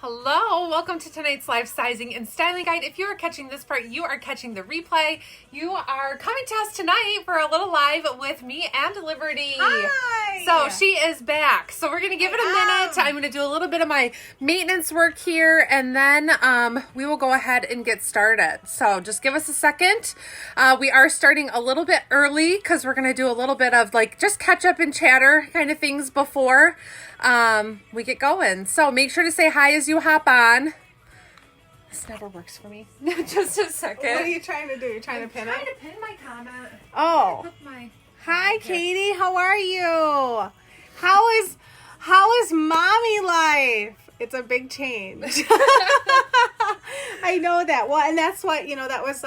Hello, welcome to tonight's live sizing and styling guide. If you are catching this part, you are catching the replay. You are coming to us tonight for a little live with me and Liberty. Hi! So she is back. So we're going to give it a minute. I'm going to do a little bit of my maintenance work here and then we will go ahead and get started. So just give us a second. We are starting a little bit early because we're going to do a little bit of like just catch up and chatter kind of things before we get going. So make sure to say hi as you hop on. This never works for me. Just a second. What are you trying to do? You're trying to pin it? I'm trying to pin my comment. Oh. Hi, Katie. How are you? How is mommy life? It's a big change. I know that. Well, and that's what, that was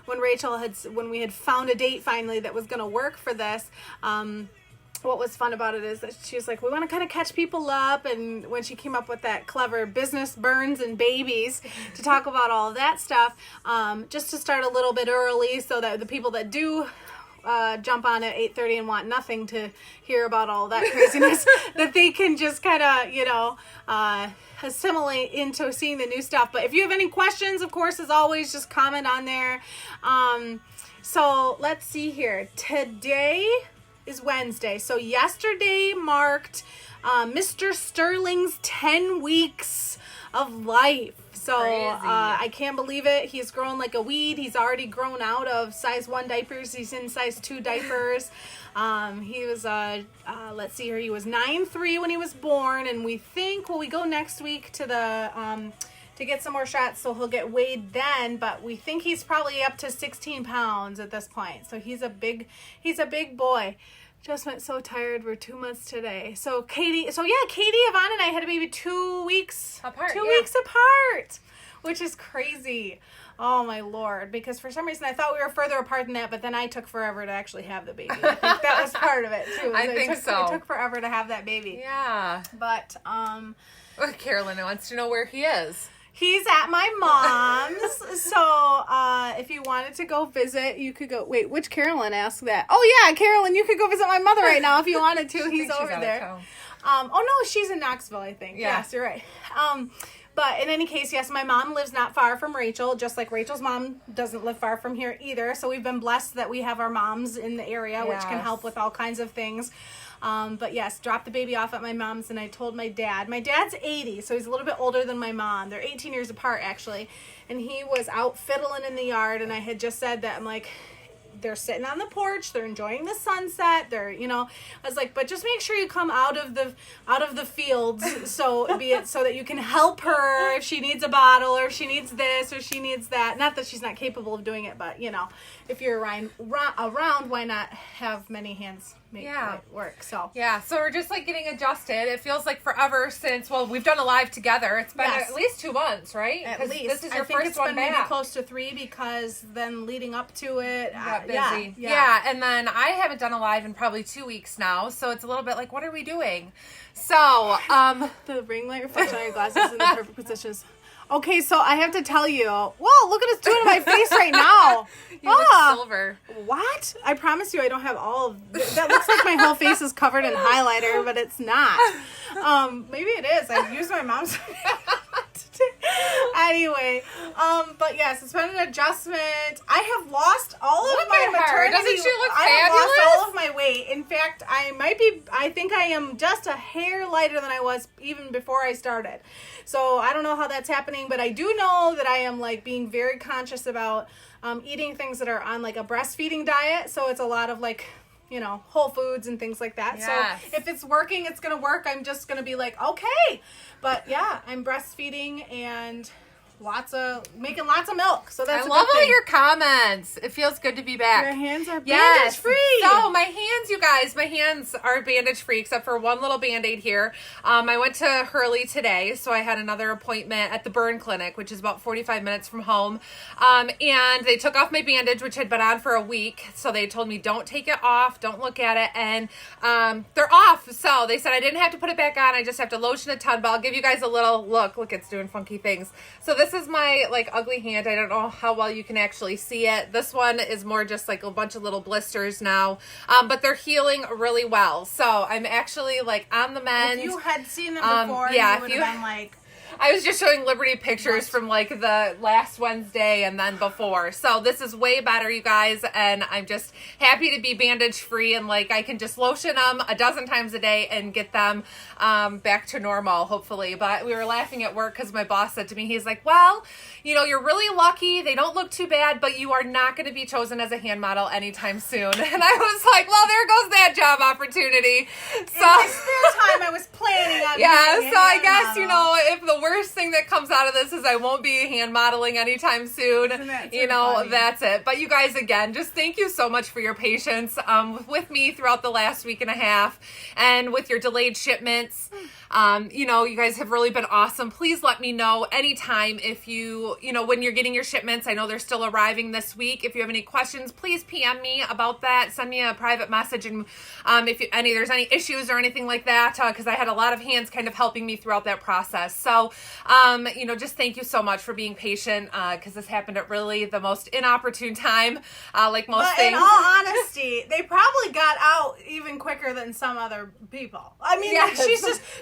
when we had found a date finally that was going to work for this. What was fun about it is that she was like, we want to kind of catch people up. And when she came up with that clever business burns and babies to talk about all of that stuff, just to start a little bit early so that the people that do jump on at 8:30 and want nothing to hear about all that craziness, that they can just kind of, assimilate into seeing the new stuff. But if you have any questions, of course, as always, just comment on there. So let's see here. Today is Wednesday. So yesterday marked Mr. Sterling's 10 weeks of life. So I can't believe it. He's grown like a weed. He's already grown out of size 1 diapers. He's in size 2 diapers. He was, let's see here, he was 9'3" when he was born. And we think, we go next week to the, to get some more shots, so he'll get weighed then, but we think he's probably up to 16 pounds at this point. So he's a big boy. Just went so tired. We're 2 months today. So Katie, Yvonne and I had a baby 2 weeks apart. 2 weeks apart, which is crazy. Oh my Lord. Because for some reason I thought we were further apart than that, but then I took forever to actually have the baby. I think that was part of it too. It took forever to have that baby. Yeah. But, Carolyn wants to know where he is. He's at my mom's, so if you wanted to go visit, you could go. Wait, which Carolyn asked that? Oh yeah, Carolyn, you could go visit my mother right now if you wanted to. He's over there. Oh no, she's in Knoxville, I think. Yeah. Yes, you're right. But in any case, yes, my mom lives not far from Rachel, just like Rachel's mom doesn't live far from here either. So we've been blessed that we have our moms in the area, which can help with all kinds of things. But yes, dropped the baby off at my mom's, and I told my dad. My dad's 80, so he's a little bit older than my mom. They're 18 years apart, actually. And he was out fiddling in the yard, and I had just said that, I'm like, they're sitting on the porch, they're enjoying the sunset, I was like, but just make sure you come out of the fields, so that you can help her if she needs a bottle, or if she needs this, or she needs that. Not that she's not capable of doing it, but if you're around, why not have many hands make it work? So so we're just like getting adjusted. It feels like forever since we've done a live together. It's been at least 2 months, right? At least. This is your first one back. Maybe close to 3, because then leading up to it, got busy. Yeah, and then I haven't done a live in probably 2 weeks now, so it's a little bit like, what are we doing? So the ring light reflection on your glasses in the perfect positions. Okay, so I have to tell you, whoa, look at us doing it to my face right now. You look silver. What? I promise you I don't have all of that. Looks like my whole face is covered in highlighter, but it's not. Maybe it is. I used my mom's. Anyway, but yes, it's been an adjustment. I have lost all of my maternity. Doesn't she look fabulous? I have lost all of my weight. In fact, I think I am just a hair lighter than I was even before I started. So I don't know how that's happening, but I do know that I am like being very conscious about eating things that are on like a breastfeeding diet. So it's a lot of like, Whole Foods and things like that. Yes. So if it's working, it's going to work. I'm just going to be like, okay. But yeah, I'm breastfeeding and making lots of milk. So that's I love all your comments. It feels good to be back. Your hands are bandage free. So my hands, you guys, are bandage free except for one little Band-Aid here. I went to Hurley today, so I had another appointment at the burn clinic, which is about 45 minutes from home. And they took off my bandage, which had been on for a week. So they told me, don't take it off, don't look at it. And they're off. So they said I didn't have to put it back on. I just have to lotion a ton. But I'll give you guys a little look. Look, it's doing funky things. So this is my like ugly hand. I don't know how well you can actually see it. This one is more just like a bunch of little blisters now, but they're healing really well. So I'm actually like on the mend. If you had seen them before, you would have been like, I was just showing Liberty pictures from like the last Wednesday and then before. So this is way better, you guys. And I'm just happy to be bandage free and like I can just lotion them a dozen times a day and get them back to normal, hopefully. But we were laughing at work because my boss said to me, he's like, well, you know, you're really lucky. They don't look too bad, but you are not going to be chosen as a hand model anytime soon. And I was like, well, there goes that job opportunity. So in my spare time, I was planning on being so I a guess, hand you model. know, if the worst thing that comes out of this is I won't be hand modeling anytime soon, Isn't that you so know, funny? that's it. But you guys, again, just thank you so much for your patience with me throughout the last week and a half and with your delayed shipments. You know, you guys have really been awesome. Please let me know anytime if you know, when you're getting your shipments. I know they're still arriving this week. If you have any questions, please PM me about that. Send me a private message. And if there's any issues or anything like that, because I had a lot of hands kind of helping me throughout that process. So, you know, just thank you so much for being patient because this happened at really the most inopportune time, like most But things. in all honesty, they probably got out even quicker than some other people. I mean, Yes.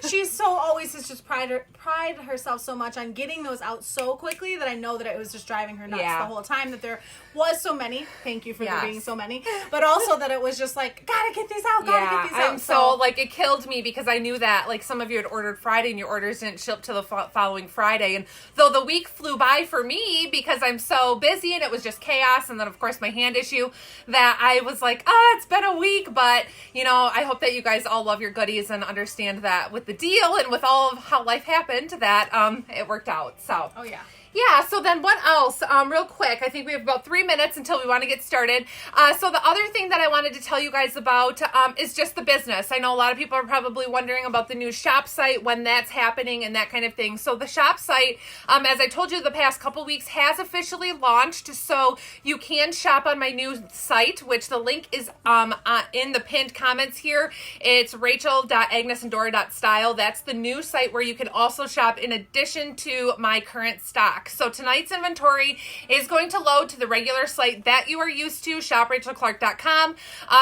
she's so always has just pride herself so much on getting those out so quickly that I know that it was just driving her nuts Yeah. the whole time that there was so many. Thank you for there Yes. being so many. But also that it was just like, gotta get these out, gotta get these out. I'm so like it killed me because I knew that like some of you had ordered Friday and your orders didn't ship to the following Friday, and though the week flew by for me because I'm so busy and it was just chaos, and then of course my hand issue, that I was like, it's been a week. But you know, I hope that you guys all love your goodies and understand that with the deal and with all of how life happened that it worked out. So Oh yeah. yeah, so then what else? Real quick, I think we have about 3 minutes until we want to get started. So the other thing that I wanted to tell you guys about is just the business. I know a lot of people are probably wondering about the new shop site, when that's happening and that kind of thing. So the shop site, as I told you the past couple weeks, has officially launched. So you can shop on my new site, which the link is in the pinned comments here. It's rachel.agnesdora.style. That's the new site where you can also shop in addition to my current stock. So tonight's inventory is going to load to the regular site that you are used to, shoprachelclark.com.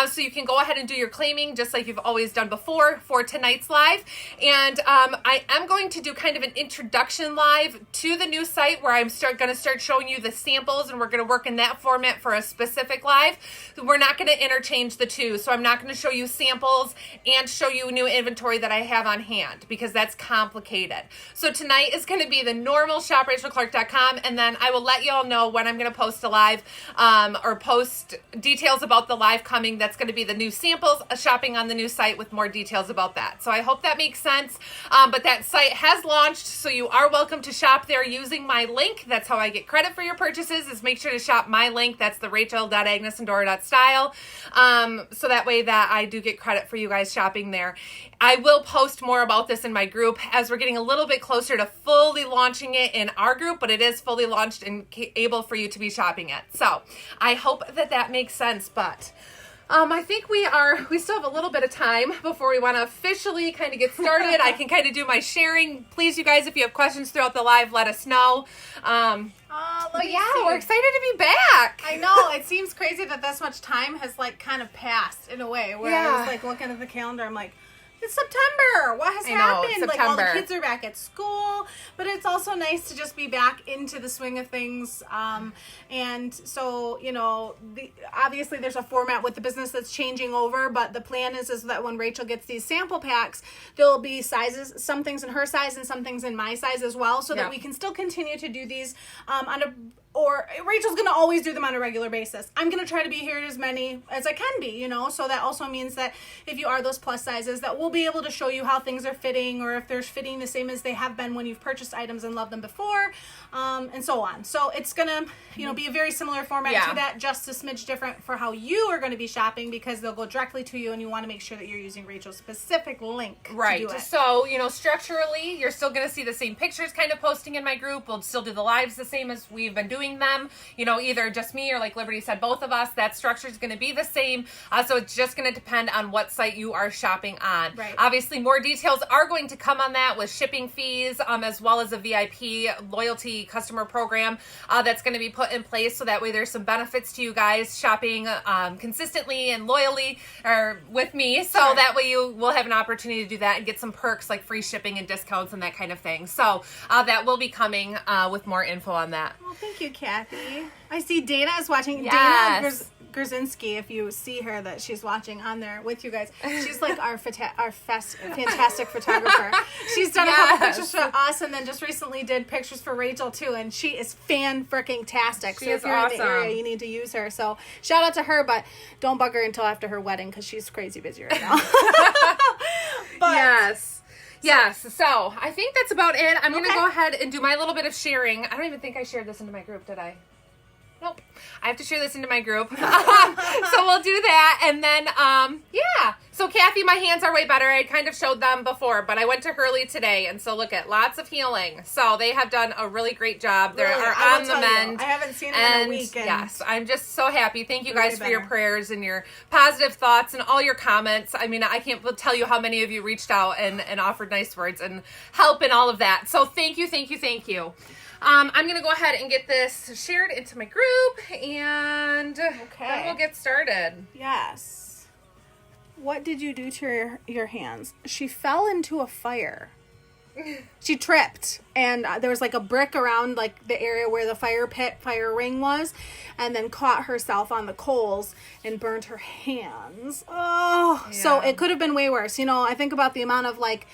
So you can go ahead and do your claiming just like you've always done before for tonight's live. And I am going to do kind of an introduction live to the new site where I'm going to start showing you the samples, and we're going to work in that format for a specific live. We're not going to interchange the two. So I'm not going to show you samples and show you new inventory that I have on hand because that's complicated. So tonight is going to be the normal shoprachelclark.com, and then I will let you all know when I'm going to post a live or post details about the live coming. That's going to be the new samples, shopping on the new site with more details about that. So I hope that makes sense. But that site has launched, so you are welcome to shop there using my link. That's how I get credit for your purchases, is make sure to shop my link. That's the rachel.agnesdora.style. So that way that I do get credit for you guys shopping there. I will post more about this in my group as we're getting a little bit closer to fully launching it in our group, but it is fully launched and able for you to be shopping it. So I hope that makes sense. But I think we still have a little bit of time before we want to officially kind of get started. I can kind of do my sharing. Please, you guys, if you have questions throughout the live, let us know. But yeah, we're excited to be back. I know, it seems crazy that this much time has like kind of passed in a way where I was like looking at the calendar, I'm like, it's September. What has happened? Like all the kids are back at school, but it's also nice to just be back into the swing of things. And so, you know, obviously there's a format with the business that's changing over, but the plan is that when Rachel gets these sample packs, there'll be sizes, some things in her size and some things in my size as well, so that we can still continue to do these or Rachel's going to always do them on a regular basis. I'm going to try to be here as many as I can be, you know, so that also means that if you are those plus sizes, that we'll be able to show you how things are fitting, or if they're fitting the same as they have been when you've purchased items and loved them before, and so on. So it's going to, you know, be a very similar format to that, just a smidge different for how you are going to be shopping, because they'll go directly to you and you want to make sure that you're using Rachel's specific link to do it. So, you know, structurally, you're still going to see the same pictures kind of posting in my group. We'll still do the lives the same as we've been doing reviewing them, you know, either just me or like Liberty said, both of us, that structure is going to be the same. So it's just going to depend on what site you are shopping on. Right. Obviously, more details are going to come on that with shipping fees, as well as a VIP loyalty customer program that's going to be put in place. So that way there's some benefits to you guys shopping consistently and loyally or with me. So Sure. that way you will have an opportunity to do that and get some perks like free shipping and discounts and that kind of thing. So that will be coming with more info on that. Well, thank you, Kathy. I see Dana is watching. Yes. Dana Grzinski, if you see her, that she's watching on there with you guys. She's like our fantastic photographer. She's done a couple pictures for us, and then just recently did pictures for Rachel too. And she is fan-freaking-tastic. So if you're in the area, you need to use her. So shout out to her, but don't bug her until after her wedding because she's crazy busy right now. But, Yes, so I think that's about it. I'm going to go ahead and do my little bit of sharing. I don't even think I shared this into my group, did I? Nope. I have to share this into my group. So we'll do that. And then, yeah. So Kathy, my hands are way better. I kind of showed them before, but I went to Hurley today. And so look at lots of healing. So they have done a really great job. They are on the mend. I haven't seen it in a week. And yes, I'm just so happy. Thank you guys for your prayers and your positive thoughts and all your comments. I mean, I can't tell you how many of you reached out and offered nice words and help and all of that. So thank you, thank you, thank you. I'm going to go ahead and get this shared into my group, and then we'll get started. Yes. What did you do to your hands? She fell into a fire. She tripped, and there was like a brick around like the area where the fire ring was, and then caught herself on the coals and burned her hands. Oh, yeah. So it could have been way worse. You know, I think about the amount of like,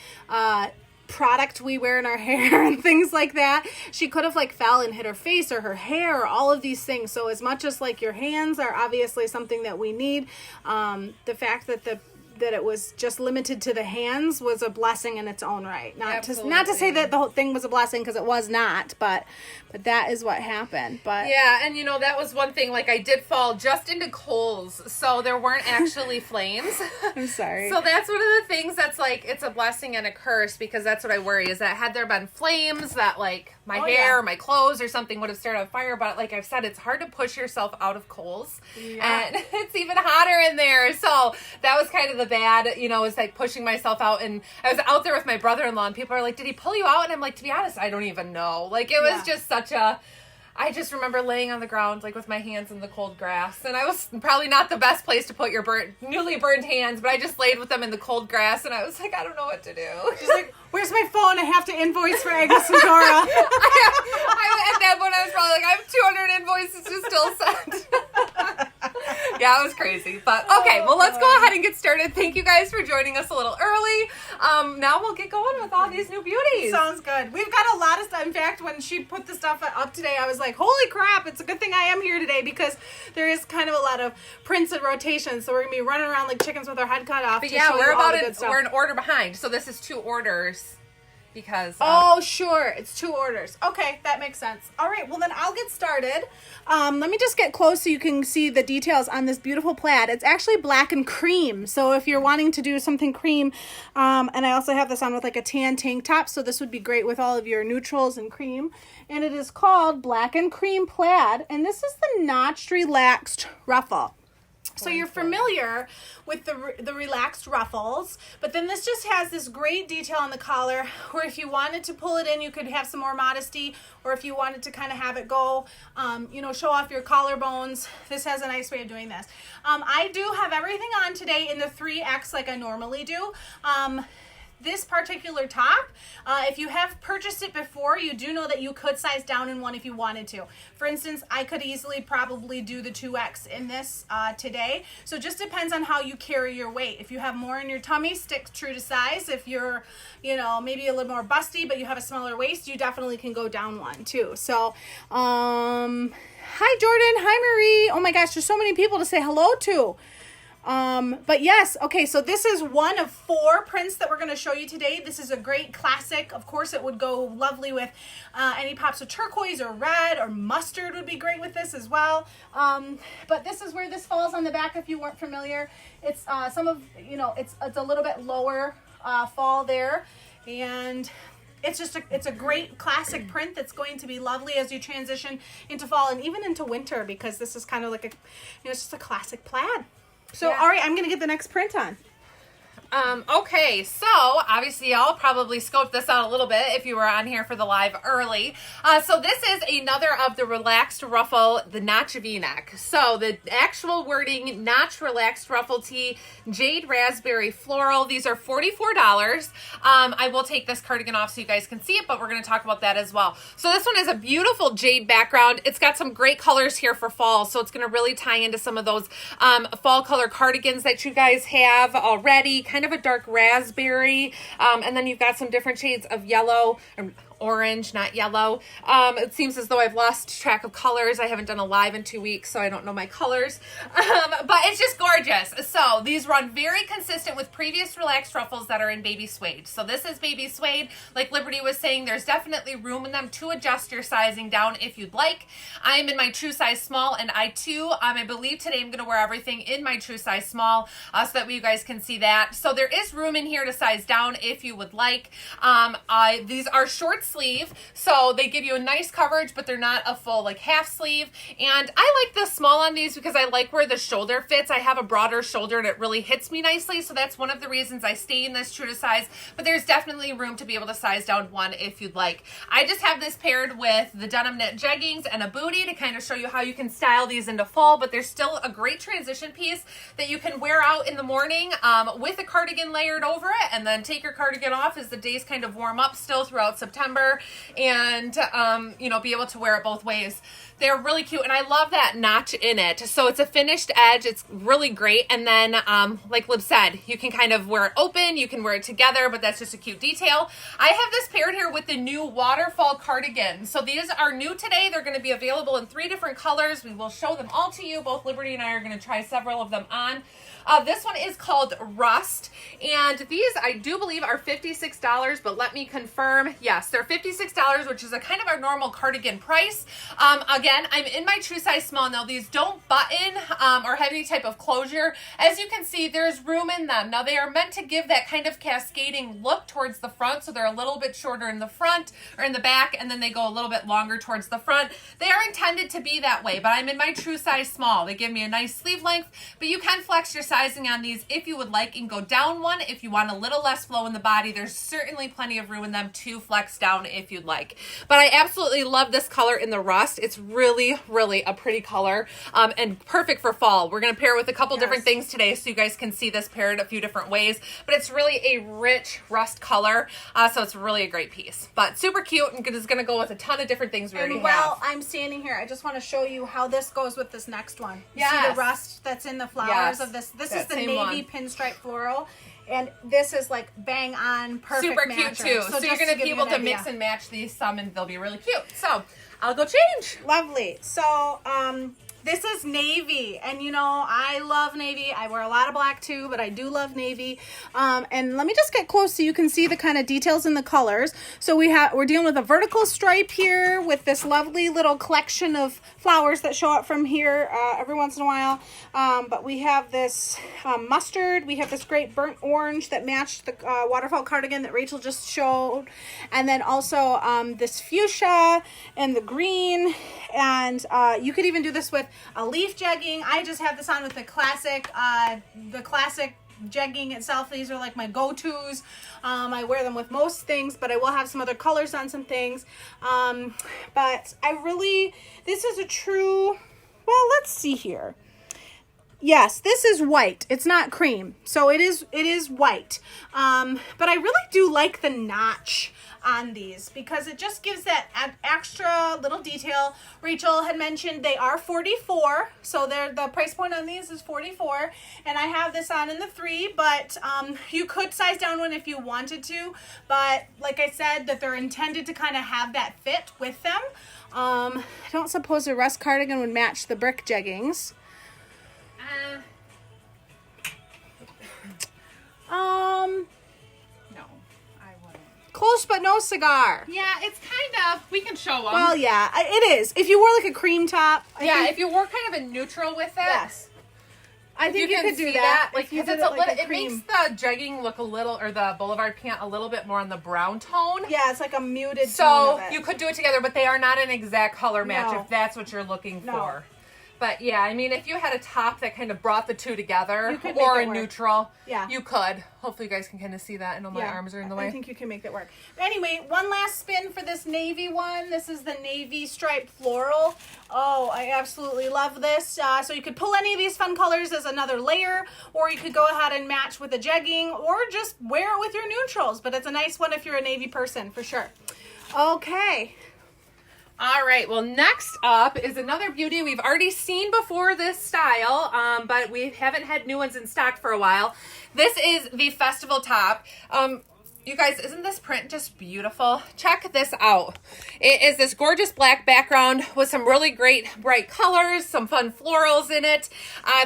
product we wear in our hair and things like that. She could have like fell and hit her face or her hair or all of these things. So as much as like your hands are obviously something that we need, the fact that that it was just limited to the hands was a blessing in its own right. Not to say that the whole thing was a blessing, because it was not, but that is what happened. But yeah, and you know, that was one thing, like I did fall just into coals, so there weren't actually flames. I'm sorry. So that's one of the things that's like, it's a blessing and a curse, because that's what I worry, is that had there been flames, that like my hair or my clothes or something would have started on fire. But like I've said, it's hard to push yourself out of coals, and it's even hotter in there. So that was kind of the bad, you know, is like pushing myself out. And I was out there with my brother-in-law, and people are like, did he pull you out? And I'm like, to be honest, I don't even know. Like it was just such a, I just remember laying on the ground like with my hands in the cold grass, and I was probably not the best place to put your newly burned hands, but I just laid with them in the cold grass, and I was like, I don't know what to do. She's like, where's my phone? I have to invoice for Agnes and Dora. At that point, I was probably like, I have 200 invoices to still send. Yeah, it was crazy. But okay, well, let's go ahead and get started. Thank you guys for joining us a little early. Now we'll get going with all these new beauties. Sounds good. We've got a lot of stuff. In fact, when she put the stuff up today, I was like, holy crap, it's a good thing I am here today, because there is kind of a lot of prints and rotations. So we're going to be running around like chickens with our head cut off. But yeah, we're an order behind. So this is 2 orders. Because sure, it's 2 orders. Okay, that makes sense. All right, well then I'll get started. Let me just get close so you can see the details on this beautiful plaid. It's actually black and cream, so if you're wanting to do something cream, and I also have this on with like a tan tank top, so this would be great with all of your neutrals and cream. And it is called Black and Cream Plaid, and this is the notched relaxed ruffle. So you're familiar with the relaxed ruffles, but then this just has this great detail on the collar where if you wanted to pull it in, you could have some more modesty, or if you wanted to kind of have it go, show off your collarbones, this has a nice way of doing this. I do have everything on today in the 3X like I normally do. This particular top, if you have purchased it before, you do know that you could size down in one if you wanted to. For instance, I could easily probably do the 2X in this today. So it just depends on how you carry your weight. If you have more in your tummy, stick true to size. If you're, maybe a little more busty, but you have a smaller waist, you definitely can go down one too. So, hi Jordan, hi Marie. Oh my gosh, there's so many people to say hello to. But yes, okay, so this is one of 4 prints that we're going to show you today. This is a great classic. Of course, it would go lovely with any pops of turquoise or red or mustard would be great with this as well. But this is where this falls on the back if you weren't familiar. It's it's a little bit lower fall there, and it's a great classic print that's going to be lovely as you transition into fall and even into winter, because this is kind of like it's just a classic plaid. So, all right, I'm going to get the next print on. Okay, so obviously y'all probably scoped this out a little bit if you were on here for the live early. So this is another of the relaxed ruffle, the notch V-neck. So the actual wording, notch relaxed ruffle tee, jade raspberry floral. These are $44. I will take this cardigan off so you guys can see it, but we're going to talk about that as well. So this one is a beautiful jade background. It's got some great colors here for fall, so it's going to really tie into some of those fall color cardigans that you guys have already. Kind of a dark raspberry, and then you've got some different shades of yellow, orange, not yellow. It seems as though I've lost track of colors. I haven't done a live in 2 weeks, so I don't know my colors. But it's just gorgeous. So these run very consistent with previous relaxed ruffles that are in baby suede. So this is baby suede. Like Liberty was saying, there's definitely room in them to adjust your sizing down if you'd like. I am in my true size small, and I too, I believe today I'm going to wear everything in my true size small, so that way you guys can see that. So there is room in here to size down if you would like. These are short sleeve, so they give you a nice coverage, but they're not a full like half sleeve. And I like the small on these because I like where the shoulder fits. I have a broader shoulder and it really hits me nicely, so that's one of the reasons I stay in this true to size. But there's definitely room to be able to size down one if you'd like. I just have this paired with the denim knit jeggings and a booty to kind of show you how you can style these into fall, but there's still a great transition piece that you can wear out in the morning with a cardigan layered over it, and then take your cardigan off as the days kind of warm up still throughout September, and be able to wear it both ways. They're really cute, and I love that notch in it. So it's a finished edge. It's really great. And then, like Lib said, you can kind of wear it open. You can wear it together, but that's just a cute detail. I have this paired here with the new Waterfall cardigan. So these are new today. They're going to be available in 3 different colors. We will show them all to you. Both Liberty and I are going to try several of them on. This one is called Rust, and these I do believe are $56, but let me confirm. Yes, they're $56, which is a kind of our normal cardigan price. Again, I'm in my true size small. Now these don't button or have any type of closure. As you can see, there's room in them. Now they are meant to give that kind of cascading look towards the front, so they're a little bit shorter in the front or in the back, and then they go a little bit longer towards the front. They are intended to be that way, but I'm in my true size small. They give me a nice sleeve length, but you can flex your sizing on these if you would like and go down one if you want a little less flow in the body. There's certainly plenty of room in them to flex down if you'd like. But I absolutely love this color in the Rust. It's really, really a pretty color, and perfect for fall. We're going to pair it with a couple different things today so you guys can see this paired a few different ways, but it's really a rich rust color, so it's really a great piece. But super cute, and it's going to go with a ton of different things we already have. While I'm standing here, I just want to show you how this goes with this next one. You see the rust that's in the flowers of this. This is the navy pinstripe floral. And this is like bang on, perfect. Super cute too. So you're going to be able to mix and match these some, and they'll be really cute. So I'll go change. Lovely. So this is navy, and I love navy. I wear a lot of black too, but I do love navy. And let me just get close so you can see the kind of details in the colors. So we're dealing with a vertical stripe here with this lovely little collection of flowers that show up from here every once in a while. But we have this mustard. We have this great burnt orange that matched the waterfall cardigan that Rachel just showed. And then also this fuchsia and the green. And you could even do this with a leaf jegging. I just have this on with the classic jegging itself. These are like my go-tos. I wear them with most things, but I will have some other colors on some things. But this is a true, well, let's see here. Yes, this is white. It's not cream. So it is white. But I really do like the notch on these because it just gives that extra little detail. Rachel had mentioned they are $44, so the price point on these is $44, and I have this on in the 3, but you could size down one if you wanted to, but like I said, that they're intended to kind of have that fit with them. I don't suppose a rust cardigan would match the brick jeggings. Close but no cigar. Yeah, it's kind of, we can show them. Well, yeah, it is. If you wore like a cream top. If you wore kind of a neutral with it. Yes. I think you could do see that. Like, if you because did it's it like a it cream. makes the jegging look a little, or the boulevard pant a little bit more on the brown tone. Yeah, it's like a muted tone So of it. you could do it together, but they are not an exact color match No. if that's what you're looking No. for. But yeah, I mean, if you had a top that kind of brought the two together, You could or make a it work. neutral, Yeah. you could. Hopefully you guys can kind of see that. I know my arms are in the way. I think you can make it work. Anyway, one last spin for this navy one. This is the navy striped floral. Oh, I absolutely love this. So you could pull any of these fun colors as another layer, or you could go ahead and match with a jegging, or just wear it with your neutrals. But it's a nice one if you're a navy person, for sure. Okay. All right, well, next up is another beauty we've already seen before this style, but we haven't had new ones in stock for a while. This is the festival top. You guys, isn't this print just beautiful? Check this out. It is this gorgeous black background with some really great bright colors, some fun florals in it.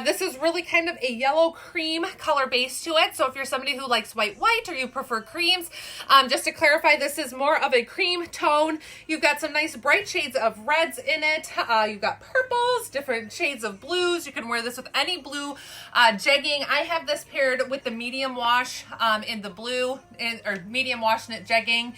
This is really kind of a yellow cream color base to it. So if you're somebody who likes white or you prefer creams, just to clarify, this is more of a cream tone. You've got some nice bright shades of reds in it. You've got purples, different shades of blues. You can wear this with any blue jegging. I have this paired with the medium wash in the blue, or medium wash knit jegging,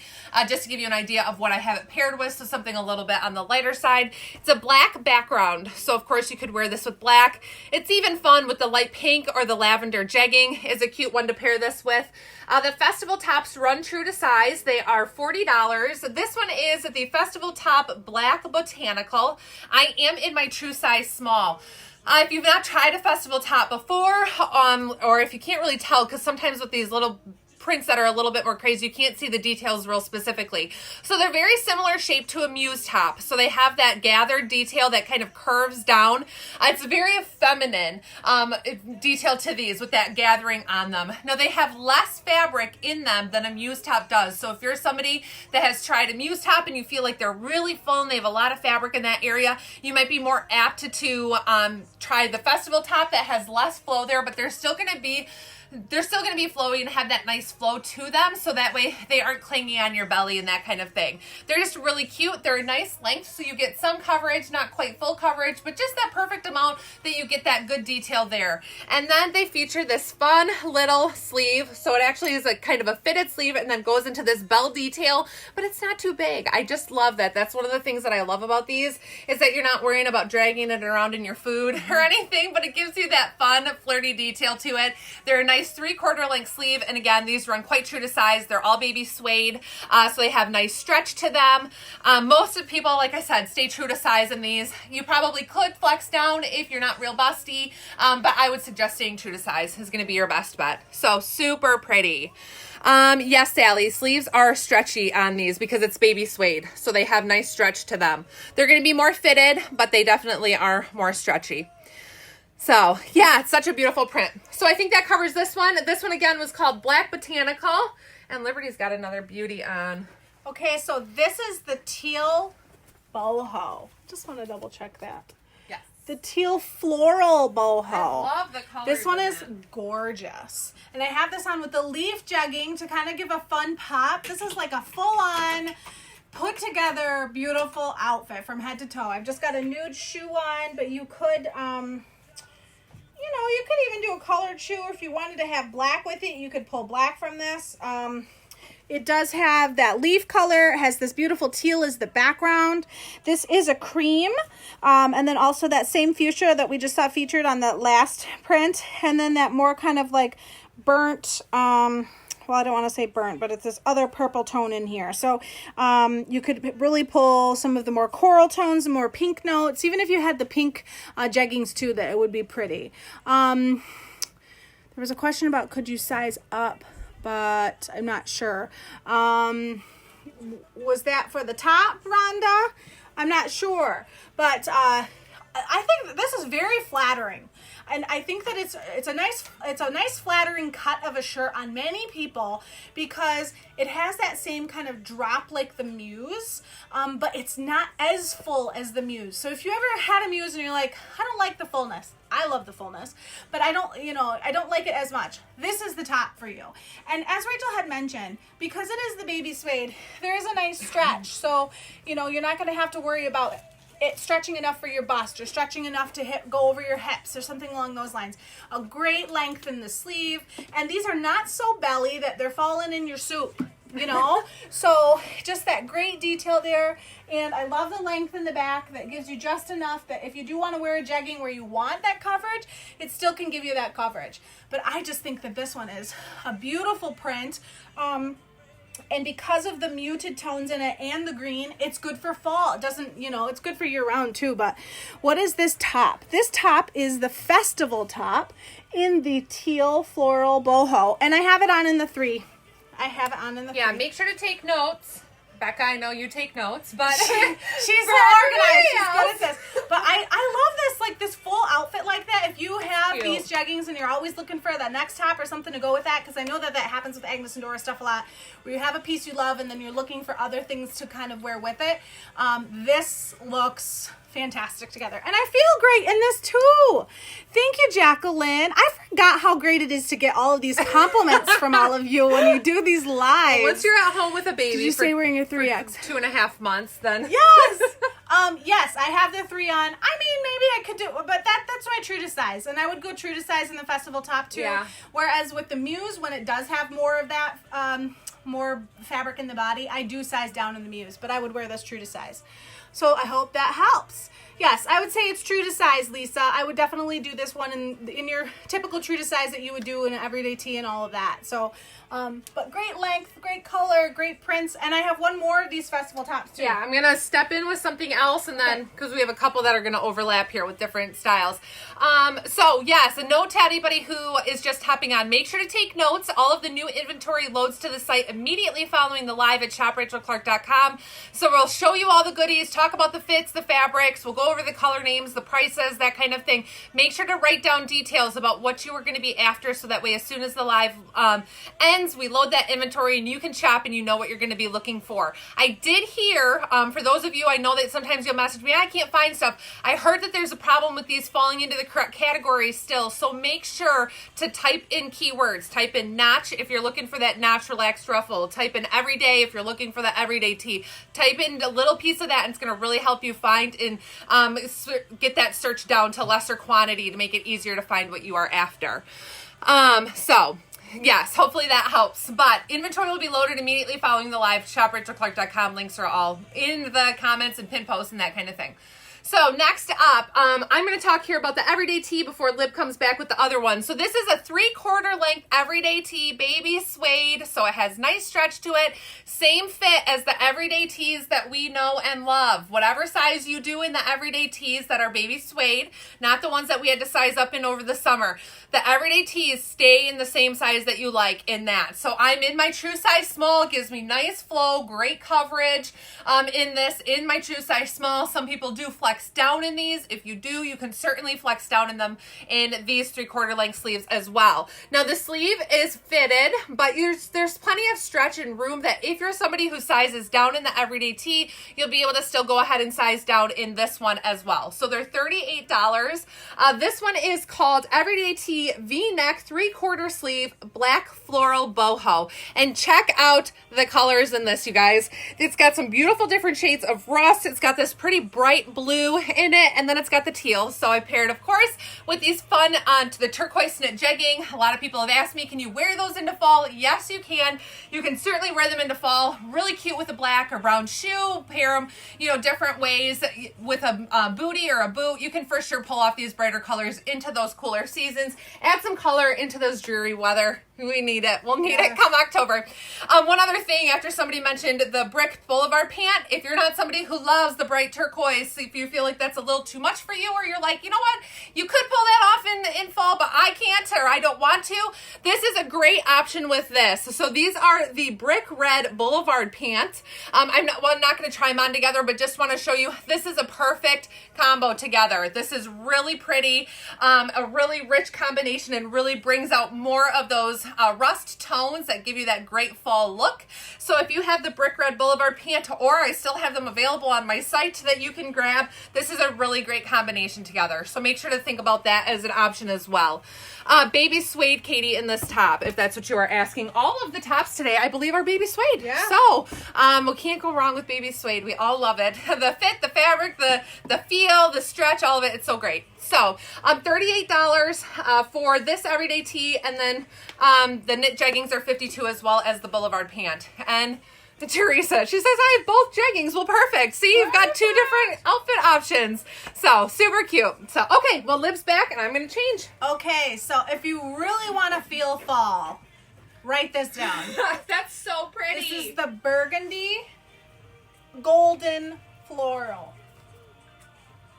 just to give you an idea of what I have it paired with, so something a little bit on the lighter side. It's a black background, so of course you could wear this with black. It's even fun with the light pink or the lavender jegging. Is a cute one to pair this with. The festival tops run true to size. They are $40. This one is the festival top black botanical. I am in my true size small. If you've not tried a festival top before, or if you can't really tell, because sometimes with these little prints that are a little bit more crazy, you can't see the details real specifically. So they're very similar shape to a muse top. So they have that gathered detail that kind of curves down. It's very feminine detail to these with that gathering on them. Now they have less fabric in them than a muse top does. So if you're somebody that has tried a muse top and you feel like they're really full and they have a lot of fabric in that area, you might be more apt to try the festival top that has less flow there, but they're still going to be flowy and have that nice flow to them, so that way they aren't clinging on your belly and that kind of thing. They're just really cute. They're a nice length, so you get some coverage, not quite full coverage, but just that perfect amount that you get that good detail there. And then they feature this fun little sleeve, so it actually is a kind of a fitted sleeve and then goes into this bell detail, but it's not too big. I just love that. That's one of the things that I love about these, is that you're not worrying about dragging it around in your food or anything, but it gives you that fun, flirty detail to it. They're a nice 3/4 length sleeve, and again, these run quite true to size. They're all baby suede, so they have nice stretch to them. Most of people, like I said, stay true to size in these. You probably could flex down if you're not real busty, but I would suggest staying true to size is going to be your best bet. So super pretty. Yes, Sally, sleeves are stretchy on these because it's baby suede, so they have nice stretch to them. They're going to be more fitted, but they definitely are more stretchy. So, yeah, it's such a beautiful print. So I think that covers this one. This one, again, was called Black Botanical. And Liberty's got another beauty on. Okay, so this is the teal boho. Just want to double check that. Yes. The teal floral boho. I love the colors. This one in is it. gorgeous. And I have this on with the leaf jegging to kind of give a fun pop. This is like a full-on put together beautiful outfit from head to toe. I've just got a nude shoe on, but you could you could even do a colored shoe. If you wanted to have black with it, you could pull black from this. It does have that leaf color. It has this beautiful teal as the background. This is a cream. And then also that same fuchsia that we just saw featured on the last print. And then that more kind of like burnt, well, I don't want to say burnt, but it's this other purple tone in here. So you could really pull some of the more coral tones, the more pink notes. Even if you had the pink jeggings too, that it would be pretty. There was a question about could you size up, but I'm not sure. Was that for the top, Rhonda? I'm not sure. But I think that this is very flattering. And I think that it's a nice flattering cut of a shirt on many people because it has that same kind of drop like the Muse, but it's not as full as the Muse. So if you ever had a Muse and you're like, I don't like the fullness. I love the fullness, but I don't like it as much. This is the top for you. And as Rachel had mentioned, because it is the baby suede, there is a nice stretch. So, you're not going to have to worry about it's stretching enough for your bust or stretching enough to go over your hips or something along those lines. A great length in the sleeve. And these are not so belly that they're falling in your soup, you know? So just that great detail there. And I love the length in the back that gives you just enough that if you do want to wear a jegging where you want that coverage, it still can give you that coverage. But I just think that this one is a beautiful print. And because of the muted tones in it and the green, it's good for fall. It doesn't, you know, it's good for year round too. But what is this top? This top is the festival top in the teal floral boho. And I have it on in the 3. I have it on in the 3. Yeah, make sure to take notes. Becca, I know you take notes, but she's so organized. She's good at this. But I love this, like this full outfit like that. If you have these jeggings and you're always looking for that next top or something to go with that, because I know that happens with Agnes and Dora stuff a lot, where you have a piece you love and then you're looking for other things to kind of wear with it. This looks fantastic together. And I feel great in this too. Thank you, Jacqueline. I forgot how great it is to get all of these compliments from all of you when you do these lives. Once you're at home with a baby, did you say wearing a 3X? 2.5 months, then yes. Yes, I have the 3 on. I mean, maybe I could do, but that's my true to size, and I would go true to size in the festival top too. Yeah. Whereas with the Muse, when it does have more of that, more fabric in the body, I do size down in the Muse, but I would wear this true to size. So I hope that helps. Yes, I would say it's true to size, Lisa. I would definitely do this one in your typical true to size that you would do in an everyday tee and all of that. So, but great length, great color, great prints. And I have one more of these festival tops too. Yeah, I'm going to step in with something else and then, because we have a couple that are going to overlap here with different styles. So yes, a note to anybody who is just hopping on, make sure to take notes. All of the new inventory loads to the site immediately following the live at shoprachelclark.com. So we'll show you all the goodies, talk about the fits, the fabrics, we'll go over the color names, the prices, that kind of thing. Make sure to write down details about what you are going to be after, so that way as soon as the live ends, we load that inventory and you can shop and you know what you're going to be looking for. I did hear, for those of you, I know that sometimes you'll message me, I can't find stuff. I heard that there's a problem with these falling into the correct category still, so make sure to type in keywords. Type in notch if you're looking for that notch relaxed ruffle. Type in everyday if you're looking for the everyday tee. Type in a little piece of that and it's going to really help you find and get that search down to lesser quantity to make it easier to find what you are after. So yes, hopefully that helps. But inventory will be loaded immediately following the live. shoprachelclark.com. Links are all in the comments and pin posts and that kind of thing. So next up, I'm going to talk here about the everyday tee before Lib comes back with the other one. So this is a 3/4 length everyday tee, baby suede. So it has nice stretch to it. Same fit as the everyday tees that we know and love. Whatever size you do in the everyday tees that are baby suede, not the ones that we had to size up in over the summer. The everyday tees stay in the same size that you like in that. So I'm in my true size small. It gives me nice flow, great coverage in this, in my true size small. Some people do flex down in these. If you do, you can certainly flex down in them in these 3/4 length sleeves as well. Now the sleeve is fitted, but there's plenty of stretch and room that if you're somebody who sizes down in the everyday tee, you'll be able to still go ahead and size down in this one as well. So they're $38. This one is called Everyday Tee V-neck 3/4 sleeve black floral boho. And check out the colors in this, you guys. It's got some beautiful different shades of rust. It's got this pretty bright blue in it, and then it's got the teal. So I paired, of course, with these fun to the turquoise knit jegging. A lot of people have asked me, can you wear those into fall? Yes, you can. You can certainly wear them into fall. Really cute with a black or brown shoe. Pair them, different ways with a bootie or a boot. You can for sure pull off these brighter colors into those cooler seasons. Add some color into those dreary weather. We need it. We'll need it come October. One other thing, after somebody mentioned the brick boulevard pant, if you're not somebody who loves the bright turquoise, if you feel like that's a little too much for you, or you're like, you know what, you could pull that off in fall, but I can't, or I don't want to, this is a great option with this. So these are the brick red boulevard pants. I'm not going to try them on together, but just want to show you, this is a perfect combo together. This is really pretty, a really rich combination, and really brings out more of those those rust tones that give you that great fall look. So if you have the brick red boulevard pant, or I still have them available on my site that you can grab, this is a really great combination together. So make sure to think about that as an option as well. Baby suede, Katie, in this top, if that's what you are asking. All of the tops today, I believe, are baby suede. Yeah. So we can't go wrong with baby suede. We all love it. The fit, the fabric, the feel, the stretch, all of it. It's so great. So $38 for this everyday tee, and then the knit jeggings are $52 as well as the boulevard pant. And Teresa, she says, I have both jeggings. Well, perfect. See, you've got two different outfit options. So super cute. So, okay, well, Liv's back and I'm going to change. Okay, so if you really want to feel fall, write this down. That's so pretty. This is the burgundy golden floral.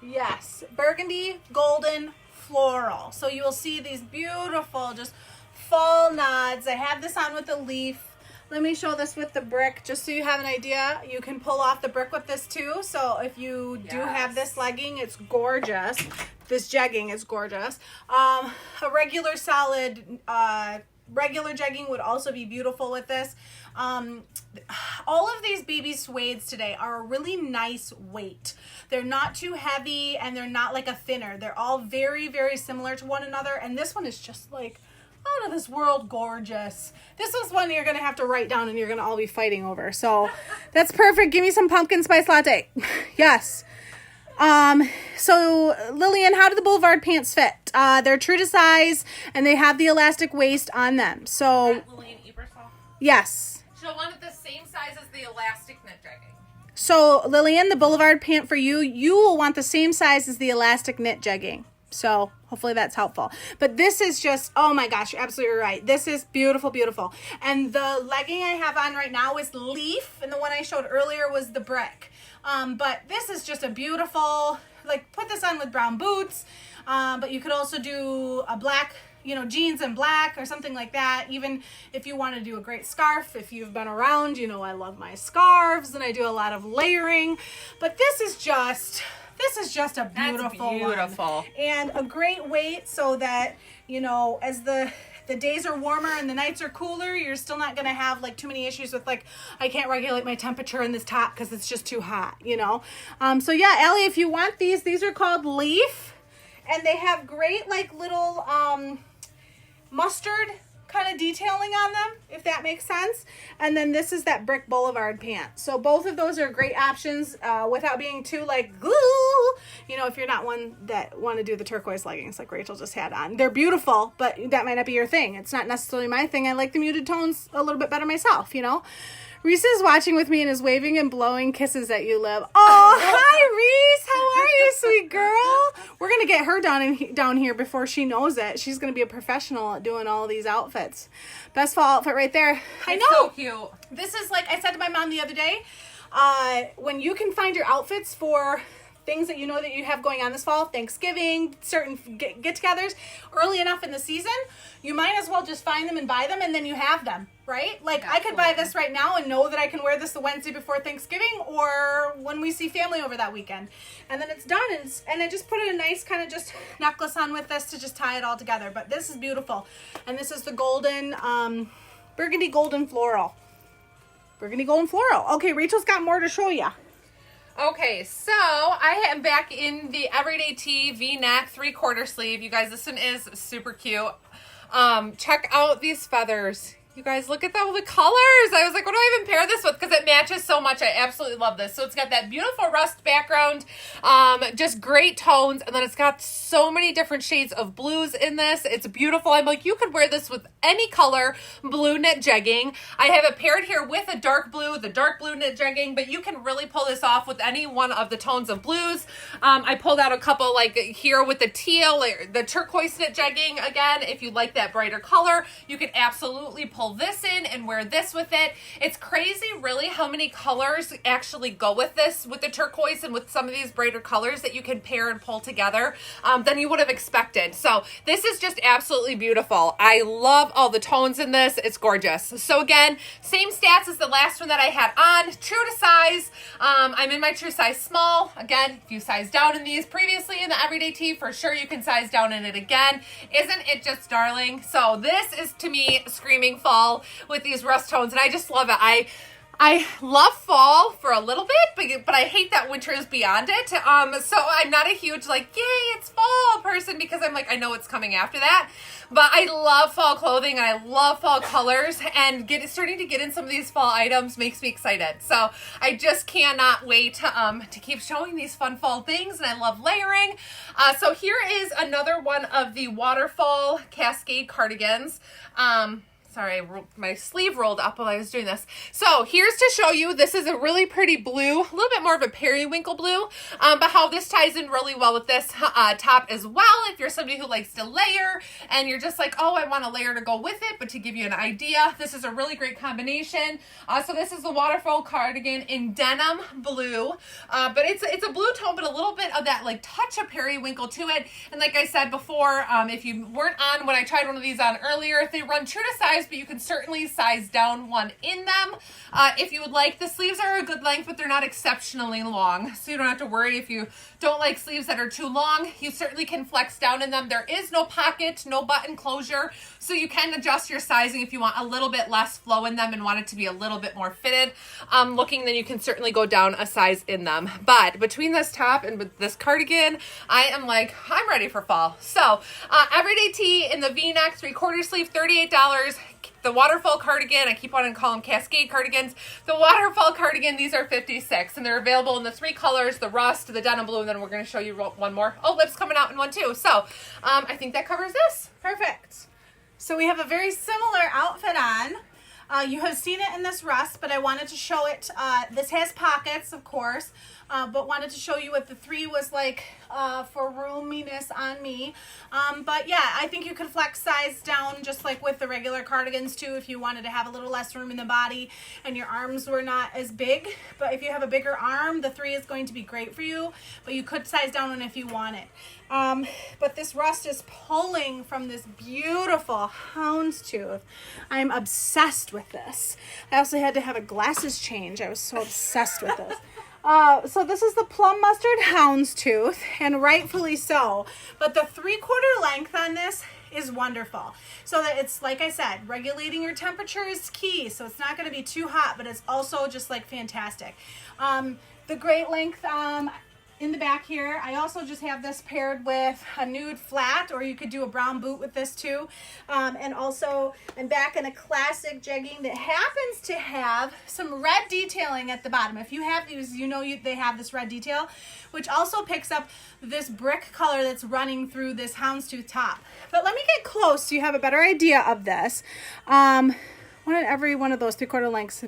Yes, burgundy golden floral. So you will see these beautiful just fall nods. I have this on with a leaf. Let me show this with the brick, just so you have an idea. You can pull off the brick with this too. So if you do have this legging, it's gorgeous. This jegging is gorgeous. A regular solid, regular jegging would also be beautiful with this. All of these baby suedes today are a really nice weight. They're not too heavy and they're not like a thinner. They're all very, very similar to one another. And this one is just like out of this world gorgeous. This is one you're going to have to write down and you're going to all be fighting over. So that's perfect. Give me some pumpkin spice latte. Yes. So Lillian, how do the boulevard pants fit? They're true to size and they have the elastic waist on them. So Lillian Ebersol? Yes. She'll want it the same size as the elastic knit jegging. So Lillian, the boulevard pant for you, you will want the same size as the elastic knit jegging. So hopefully that's helpful. But this is just, oh my gosh, you're absolutely right. This is beautiful, beautiful. And the legging I have on right now is leaf, and the one I showed earlier was the brick. But this is just a beautiful, like, put this on with brown boots. But you could also do a black, jeans and black or something like that. Even if you want to do a great scarf, if you've been around, I love my scarves and I do a lot of layering. But this is just a beautiful one. And a great weight so that, as the days are warmer and the nights are cooler, you're still not going to have like too many issues with like, I can't regulate my temperature in this top because it's just too hot, So yeah, Allie, if you want these are called Leaf, and they have great like little mustard kind of detailing on them, if that makes sense. And then this is that brick boulevard pant. So both of those are great options without being too like glue. If you're not one that want to do the turquoise leggings like Rachel just had on. They're beautiful, but that might not be your thing. It's not necessarily my thing. I like the muted tones a little bit better myself, Reese is watching with me and is waving and blowing kisses at you, Liv. Oh, hi, Reese. How are you, sweet girl? We're going to get her down here before she knows it. She's going to be a professional at doing all of these outfits. Best fall outfit right there. I know. So cute. This is like I said to my mom the other day, when you can find your outfits for things that that you have going on this fall, Thanksgiving, certain get-togethers, early enough in the season, you might as well just find them and buy them, and then you have them, right? Like, absolutely. I could buy this right now and know that I can wear this the Wednesday before Thanksgiving or when we see family over that weekend. And then it's done, and I just put a nice kind of just necklace on with this to just tie it all together. But this is beautiful. And this is the golden, burgundy golden floral. Burgundy golden floral. Okay, Rachel's got more to show you. Okay, so I am back in the Everyday Tee V-neck 3/4 sleeve. You guys, this one is super cute. Check out these feathers. You guys, look at all the colors. I was like, what do I even pair this with? Because it matches so much. I absolutely love this. So it's got that beautiful rust background, just great tones. And then it's got so many different shades of blues in this. It's beautiful. I'm like, you could wear this with any color blue knit jegging. I have it paired here with a dark blue, the dark blue knit jegging, but you can really pull this off with any one of the tones of blues. I pulled out a couple like here with the teal, the turquoise knit jegging. Again, if you like that brighter color, you can absolutely pull pull this in and wear this with it. It's crazy really how many colors actually go with this, with the turquoise and with some of these brighter colors that you can pair and pull together than you would have expected. So this is just absolutely beautiful. I love all the tones in this. It's gorgeous. So again, same stats as the last one that I had on, true to size. I'm in my true size small. Again, if you size down in these previously in the everyday tee, for sure you can size down in it again. Isn't it just darling? So this is to me screaming fall with these rust tones, and I just love it. I love fall for a little bit, but I hate that winter is beyond it. So I'm not a huge like, yay, it's fall person, because I'm like, I know it's coming after that. But I love fall clothing and I love fall colors, and starting to get in some of these fall items makes me excited. So I just cannot wait to keep showing these fun fall things, and I love layering. So here is another one of the Waterfall Cascade cardigans. Sorry, my sleeve rolled up while I was doing this. So here's to show you, this is a really pretty blue, a little bit more of a periwinkle blue, but how this ties in really well with this top as well. If you're somebody who likes to layer and you're just like, oh, I want a layer to go with it, but to give you an idea, this is a really great combination. So this is the Waterfall cardigan in denim blue, but it's a blue tone, but a little bit of that like touch of periwinkle to it. And like I said before, if you weren't on when I tried one of these on earlier, they run true to size, but you can certainly size down one in them if you would like. The sleeves are a good length, but they're not exceptionally long, so you don't have to worry if you don't like sleeves that are too long. You certainly can flex down in them. There is no pocket, no button closure, so you can adjust your sizing if you want a little bit less flow in them and want it to be a little bit more fitted looking, then you can certainly go down a size in them. But between this top and with this cardigan, I am like, I'm ready for fall. So everyday tee in the V-neck 3/4 sleeve, $38. The Waterfall cardigan, I keep wanting to call them Cascade cardigans. The Waterfall cardigan, these are $56, and they're available in the 3 colors, the rust, the denim blue, and then we're going to show you one more. Oh, lips coming out in one too. So I think that covers this. Perfect. So we have a very similar outfit on. You have seen it in this rust, but I wanted to show it. This has pockets, of course, but wanted to show you what the 3 was like for roominess on me. But yeah, I think you could flex size down just like with the regular cardigans too, if you wanted to have a little less room in the body and your arms were not as big. But if you have a bigger arm, the 3 is going to be great for you, but you could size down one if you want it. But this rust is pulling from this beautiful houndstooth. I'm obsessed with this. I also had to have a glasses change. I was so obsessed with this. So this is the plum mustard houndstooth, and rightfully so. But the 3/4 length on this is wonderful. So that it's, like I said, regulating your temperature is key. So it's not going to be too hot, but it's also just like fantastic. The great length in the back here, I also just have this paired with a nude flat, or you could do a brown boot with this too. And also I'm back in a classic jegging that happens to have some red detailing at the bottom. If you have these, you know they have this red detail, which also picks up this brick color that's running through this houndstooth top. But let me get close so you have a better idea of this. One at every one of those 3/4 lengths.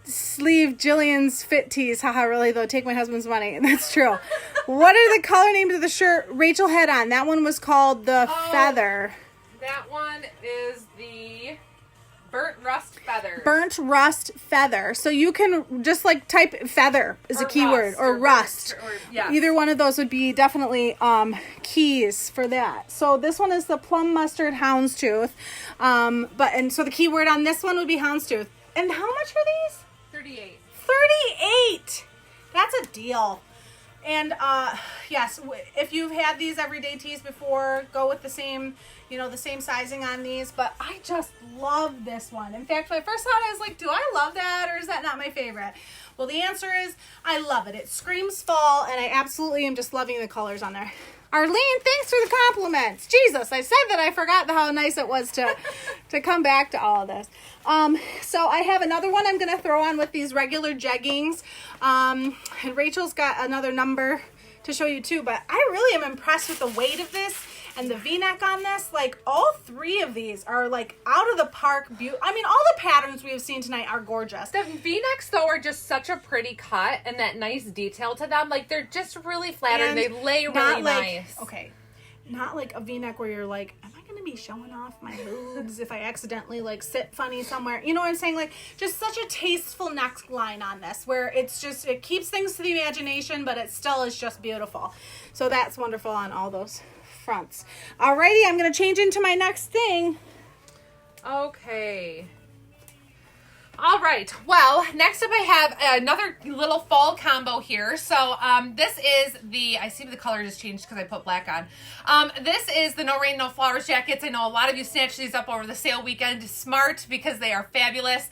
Sleeve Jillian's fit tees. Haha, really though, take my husband's money. That's true. What are the color names of the shirt Rachel had on? That one was called the Feather. That one is the Burnt Rust Feather. Burnt Rust Feather. So you can just like type feather is a keyword, or rust. Yeah. Either one of those would be definitely keys for that. So this one is the plum mustard houndstooth. So the keyword on this one would be houndstooth. And how much are these? 38. 38. That's a deal. And yes, if you've had these everyday tees before, go with the same sizing on these. But I just love this one. In fact, my first thought, I was like, do I love that, or is that not my favorite? Well, the answer is I love it. It screams fall, and I absolutely am just loving the colors on there. Arlene, thanks for the compliments. Jesus, I said that I forgot how nice it was to come back to all of this. So I have another one I'm going to throw on with these regular jeggings. And Rachel's got another number to show you too, but I really am impressed with the weight of this and the V-neck on this. Like, all 3 of these are like out of the park I mean, all the patterns we have seen tonight are gorgeous. The V-necks though are just such a pretty cut and that nice detail to them. Like, they're just really flattering. They lay really nice. Okay, not like a V-neck where you're like, am I going to be showing off my boobs if I accidentally like sit funny somewhere? You know what I'm saying? Like just such a tasteful neckline on this where it's just, it keeps things to the imagination, but it still is just beautiful. So that's wonderful on all those fronts. Alrighty, I'm going to change into my next thing. Okay. All right. Well, next up I have another little fall combo here. So this is I see the color just changed because I put black on. This is the No Rain, No Flowers jackets. I know a lot of you snatched these up over the sale weekend. Smart, because they are fabulous.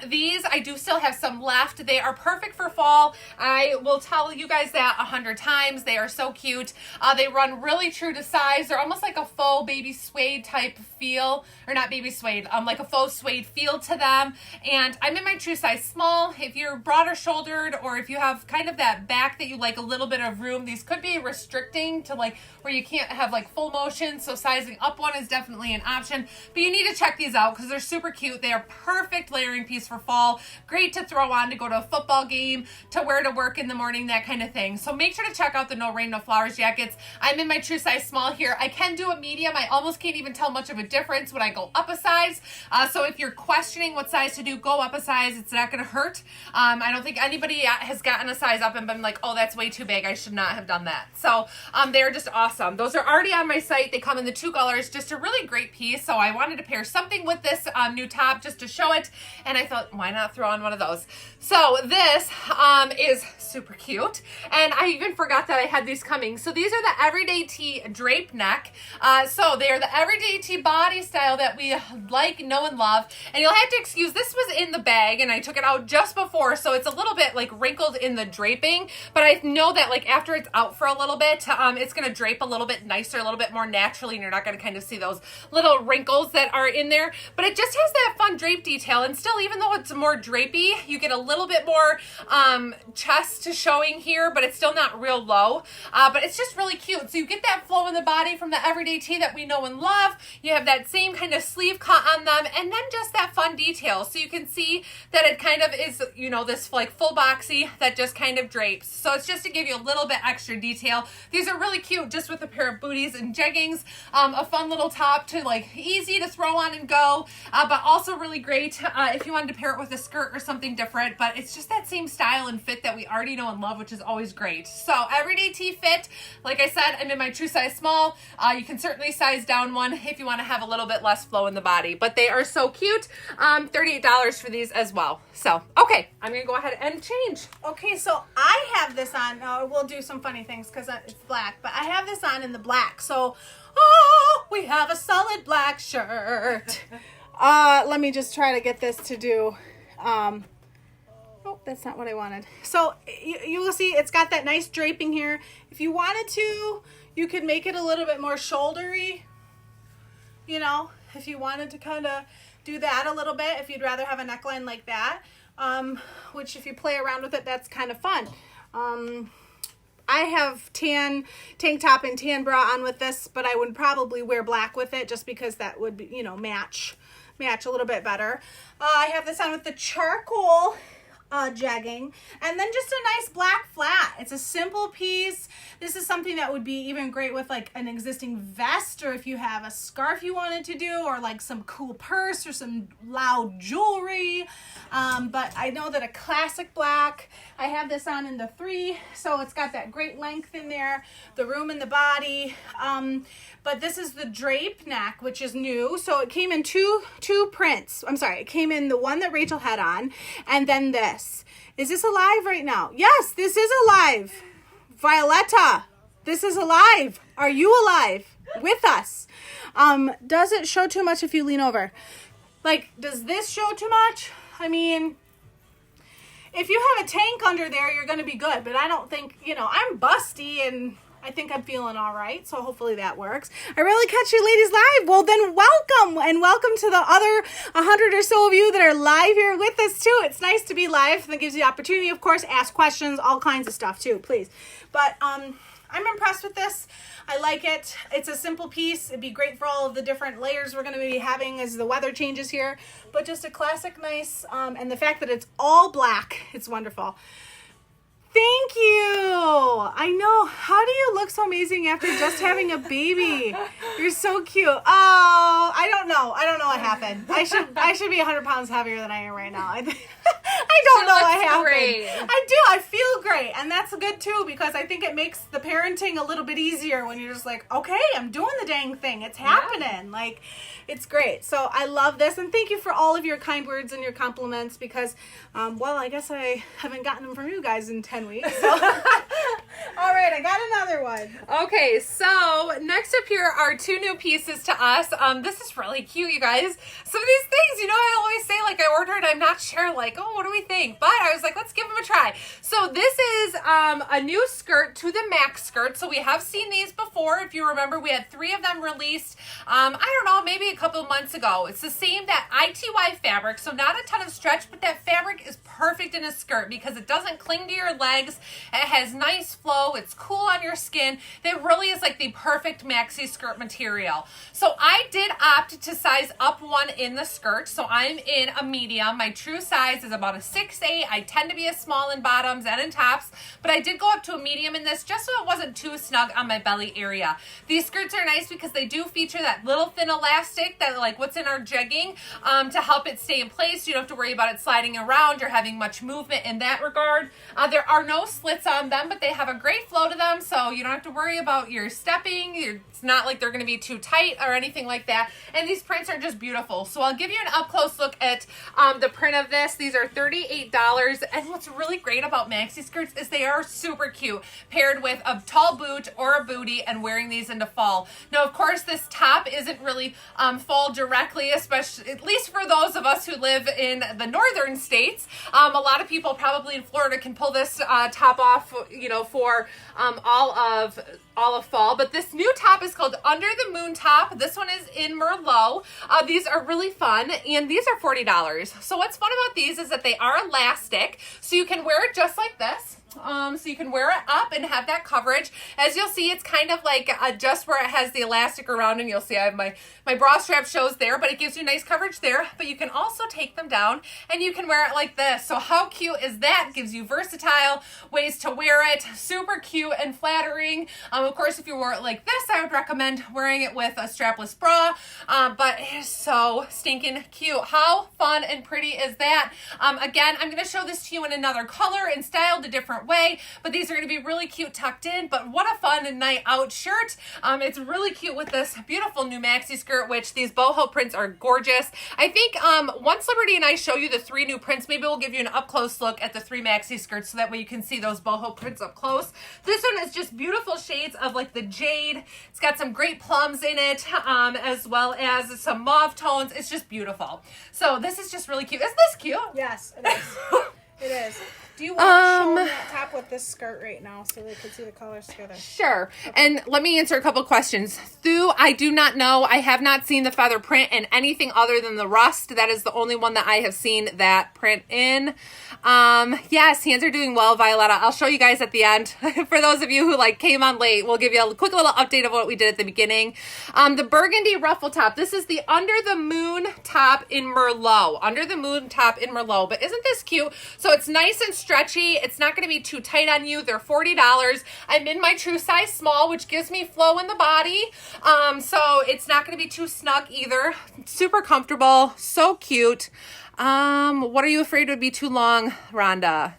These, I do still have some left. They are perfect for fall. I will tell you guys that 100 times. They are so cute. They run really true to size. They're almost like a faux baby suede type feel, or not baby suede, like a faux suede feel to them. And I'm in my true size small. If you're broader shouldered, or if you have kind of that back that you like a little bit of room, these could be restricting to like where you can't have like full motion. So sizing up one is definitely an option, but you need to check these out because they're super cute. They are perfect layering piece for fall. Great to throw on to go to a football game, to wear to work in the morning, that kind of thing. So make sure to check out the No Rain, No Flowers jackets. I'm in my true size small here. I can do a medium. I almost can't even tell much of a difference when I go up a size. So if you're questioning what size to do, go up a size. It's not going to hurt. I don't think anybody has gotten a size up and been like, oh, that's way too big. I should not have done that. So they're just awesome. Those are already on my site. They come in the 2 colors. Just a really great piece. So I wanted to pair something with this new top just to show it. And I thought, why not throw on one of those? So this is super cute. And I even forgot that I had these coming. So these are the Everyday Tee drape neck. So they are the Everyday Tee body style that we like, know, and love. And you'll have to excuse, this was in the bag and I took it out just before. So it's a little bit like wrinkled in the draping. But I know that like after it's out for a little bit, it's going to drape a little bit nicer, a little bit more naturally. And you're not going to kind of see those little wrinkles that are in there. But it just has that fun drape detail. And still, even though it's more drapey, you get a little bit more chest showing here, but it's still not real low. But it's just really cute. So you get that flow in the body from the Everyday Tee that we know and love. You have that same kind of sleeve cut on them, and then just that fun detail. So you can see that it kind of is, you know, this like full boxy that just kind of drapes. So it's just to give you a little bit extra detail. These are really cute just with a pair of booties and jeggings. A fun little top to like easy to throw on and go, but also really great if you wanted to pair it with a skirt or something different. But it's just that same style and fit that we already know and love, which is always great. So Everyday Tee fit, like I said, I'm in my true size small. You can certainly size down one if you want to have a little bit less flow in the body, but they are so cute. $38 for these as well. So, okay, I'm going to go ahead and change. Okay, so I have this on. We'll do some funny things because it's black, but I have this on in the black. So, we have a solid black shirt. Let me just try to get this to do. Oh, that's not what I wanted. So you will see it's got that nice draping here. If you wanted to, you could make it a little bit more shouldery. You know, if you wanted to kind of do that a little bit, if you'd rather have a neckline like that, which if you play around with it, that's kind of fun. I have tan tank top and tan bra on with this, but I would probably wear black with it just because that would be, you know, match a little bit better. I have this on with the charcoal jegging, and then just a nice black flat. It's a simple piece. This is something that would be even great with like an existing vest, or if you have a scarf you wanted to do, or like some cool purse or some loud jewelry. But I know that a classic black, I have this on in the 3, so it's got that great length in there, the room in the body. But this is the drape neck, which is new. So it came in two prints. I'm sorry, it came in the one that Rachel had on, and then this. Is this alive right now? Yes, this is alive. Violetta, this is alive. Are you alive with us? Does it show too much if you lean over? Like, does this show too much? I mean, if you have a tank under there, you're going to be good. But I don't think, you know, I'm busty and I think I'm feeling all right. So hopefully that works. I really catch you ladies live. Well, then welcome. And welcome to the other 100 or so of you that are live here with us too. It's nice to be live. That gives you the opportunity, of course, ask questions, all kinds of stuff too, please. But I'm impressed with this. I like it. It's a simple piece. It'd be great for all of the different layers we're going to be having as the weather changes here. But just a classic nice, and the fact that it's all black, it's wonderful. Thank you. I know. How do you look so amazing after just having a baby? You're so cute. Oh, I don't know. I don't know what happened. I should be 100 pounds heavier than I am right now. I don't know what happened. Great. I do. I feel great. And that's good too, because I think it makes the parenting a little bit easier when you're just like, okay, I'm doing the dang thing. It's happening. Yeah. Like, it's great. So I love this. And thank you for all of your kind words and your compliments, because, well, I guess I haven't gotten them from you guys in 10 weeks. So. All right, I got another one. Okay, so next up here are two new pieces to us. This is really cute, you guys. Some of these things, you know, I always say, like, I ordered, I'm not sure, like, oh, what do we think? But I was like, let's give them a try. So this is a new skirt to the Max skirt. So we have seen these before. If you remember, we had 3 of them released, I don't know, maybe a couple of months ago. It's the same, that ITY fabric, so not a ton of stretch, but that fabric is perfect in a skirt because it doesn't cling to your legs. It has nice flow. It's cool on your skin. It really is like the perfect maxi skirt material. So I did opt to size up 1 in the skirt. So I'm in a medium. My true size is about a 6'8". I tend to be a small in bottoms and in tops, but I did go up to a medium in this just so it wasn't too snug on my belly area. These skirts are nice because they do feature that little thin elastic that, like what's in our jegging, to help it stay in place. You don't have to worry about it sliding around or having much movement in that regard. There are no slits on them, but they have a great flow to them, so you don't have to worry about your stepping. It's not like they're going to be too tight or anything like that. And these prints are just beautiful. So I'll give you an up-close look at the print of this. These are $38. And what's really great about maxi skirts is they are super cute, paired with a tall boot or a bootie and wearing these into fall. Now, of course, this top isn't really fall directly, especially, at least for those of us who live in the northern states. A lot of people probably in Florida can pull this top off, you know, for all of fall. But this new top is called Under the Moon Top. This one is in Merlot. These are really fun, and these are $40. So what's fun about these is that they are elastic, so you can wear it just like this. So you can wear it up and have that coverage. As you'll see, it's kind of like just where it has the elastic around, and you'll see I have my bra strap shows there, but it gives you nice coverage there. But you can also take them down and you can wear it like this. So how cute is that? Gives you versatile ways to wear it. Super cute and flattering. Of course, if you wore it like this, I would recommend wearing it with a strapless bra, but it is so stinking cute. How fun and pretty is that? Again, I'm going to show this to you in another color and styled a different way, but these are going to be really cute tucked in. But what a fun night out shirt. It's really cute with this beautiful new maxi skirt, which these boho prints are gorgeous. I think once Liberty and I show you the 3 new prints, maybe we'll give you an up close look at the 3 maxi skirts, so that way you can see those boho prints up close. This one is just beautiful shades of like the jade. It's got some great plums in it, as well as some mauve tones. It's just beautiful. So this is just really cute. Isn't this cute? Yes, it is. It is. Do you want to show that top with this skirt right now so they can see the colors together? Sure. Okay. And let me answer a couple questions. Sue, I do not know. I have not seen the feather print in anything other than the rust. That is the only one that I have seen that print in. Yes, hands are doing well, Violetta. I'll show you guys at the end. For those of you who like came on late, we'll give you a quick little update of what we did at the beginning. The burgundy ruffle top. This is the Under the Moon top in Merlot. Under the Moon top in Merlot. But isn't this cute? So it's nice and stretchy. It's not going to be too tight on you. They're $40. I'm in my true size small, which gives me flow in the body. So it's not going to be too snug either. Super comfortable. So cute. What are you afraid would be too long, Rhonda?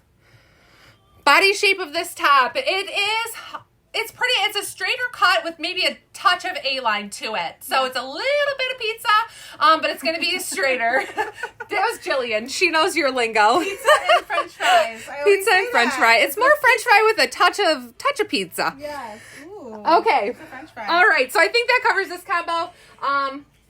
Body shape of this top. It's pretty. It's a straighter cut with maybe a touch of A-line to it. So it's a little bit of pizza, but it's going to be straighter. That was Jillian. She knows your lingo. Pizza and French fries. Pizza and French fry. It's more French fry with a touch of pizza. Yes. Ooh, okay. French fries. All right. So I think that covers this combo.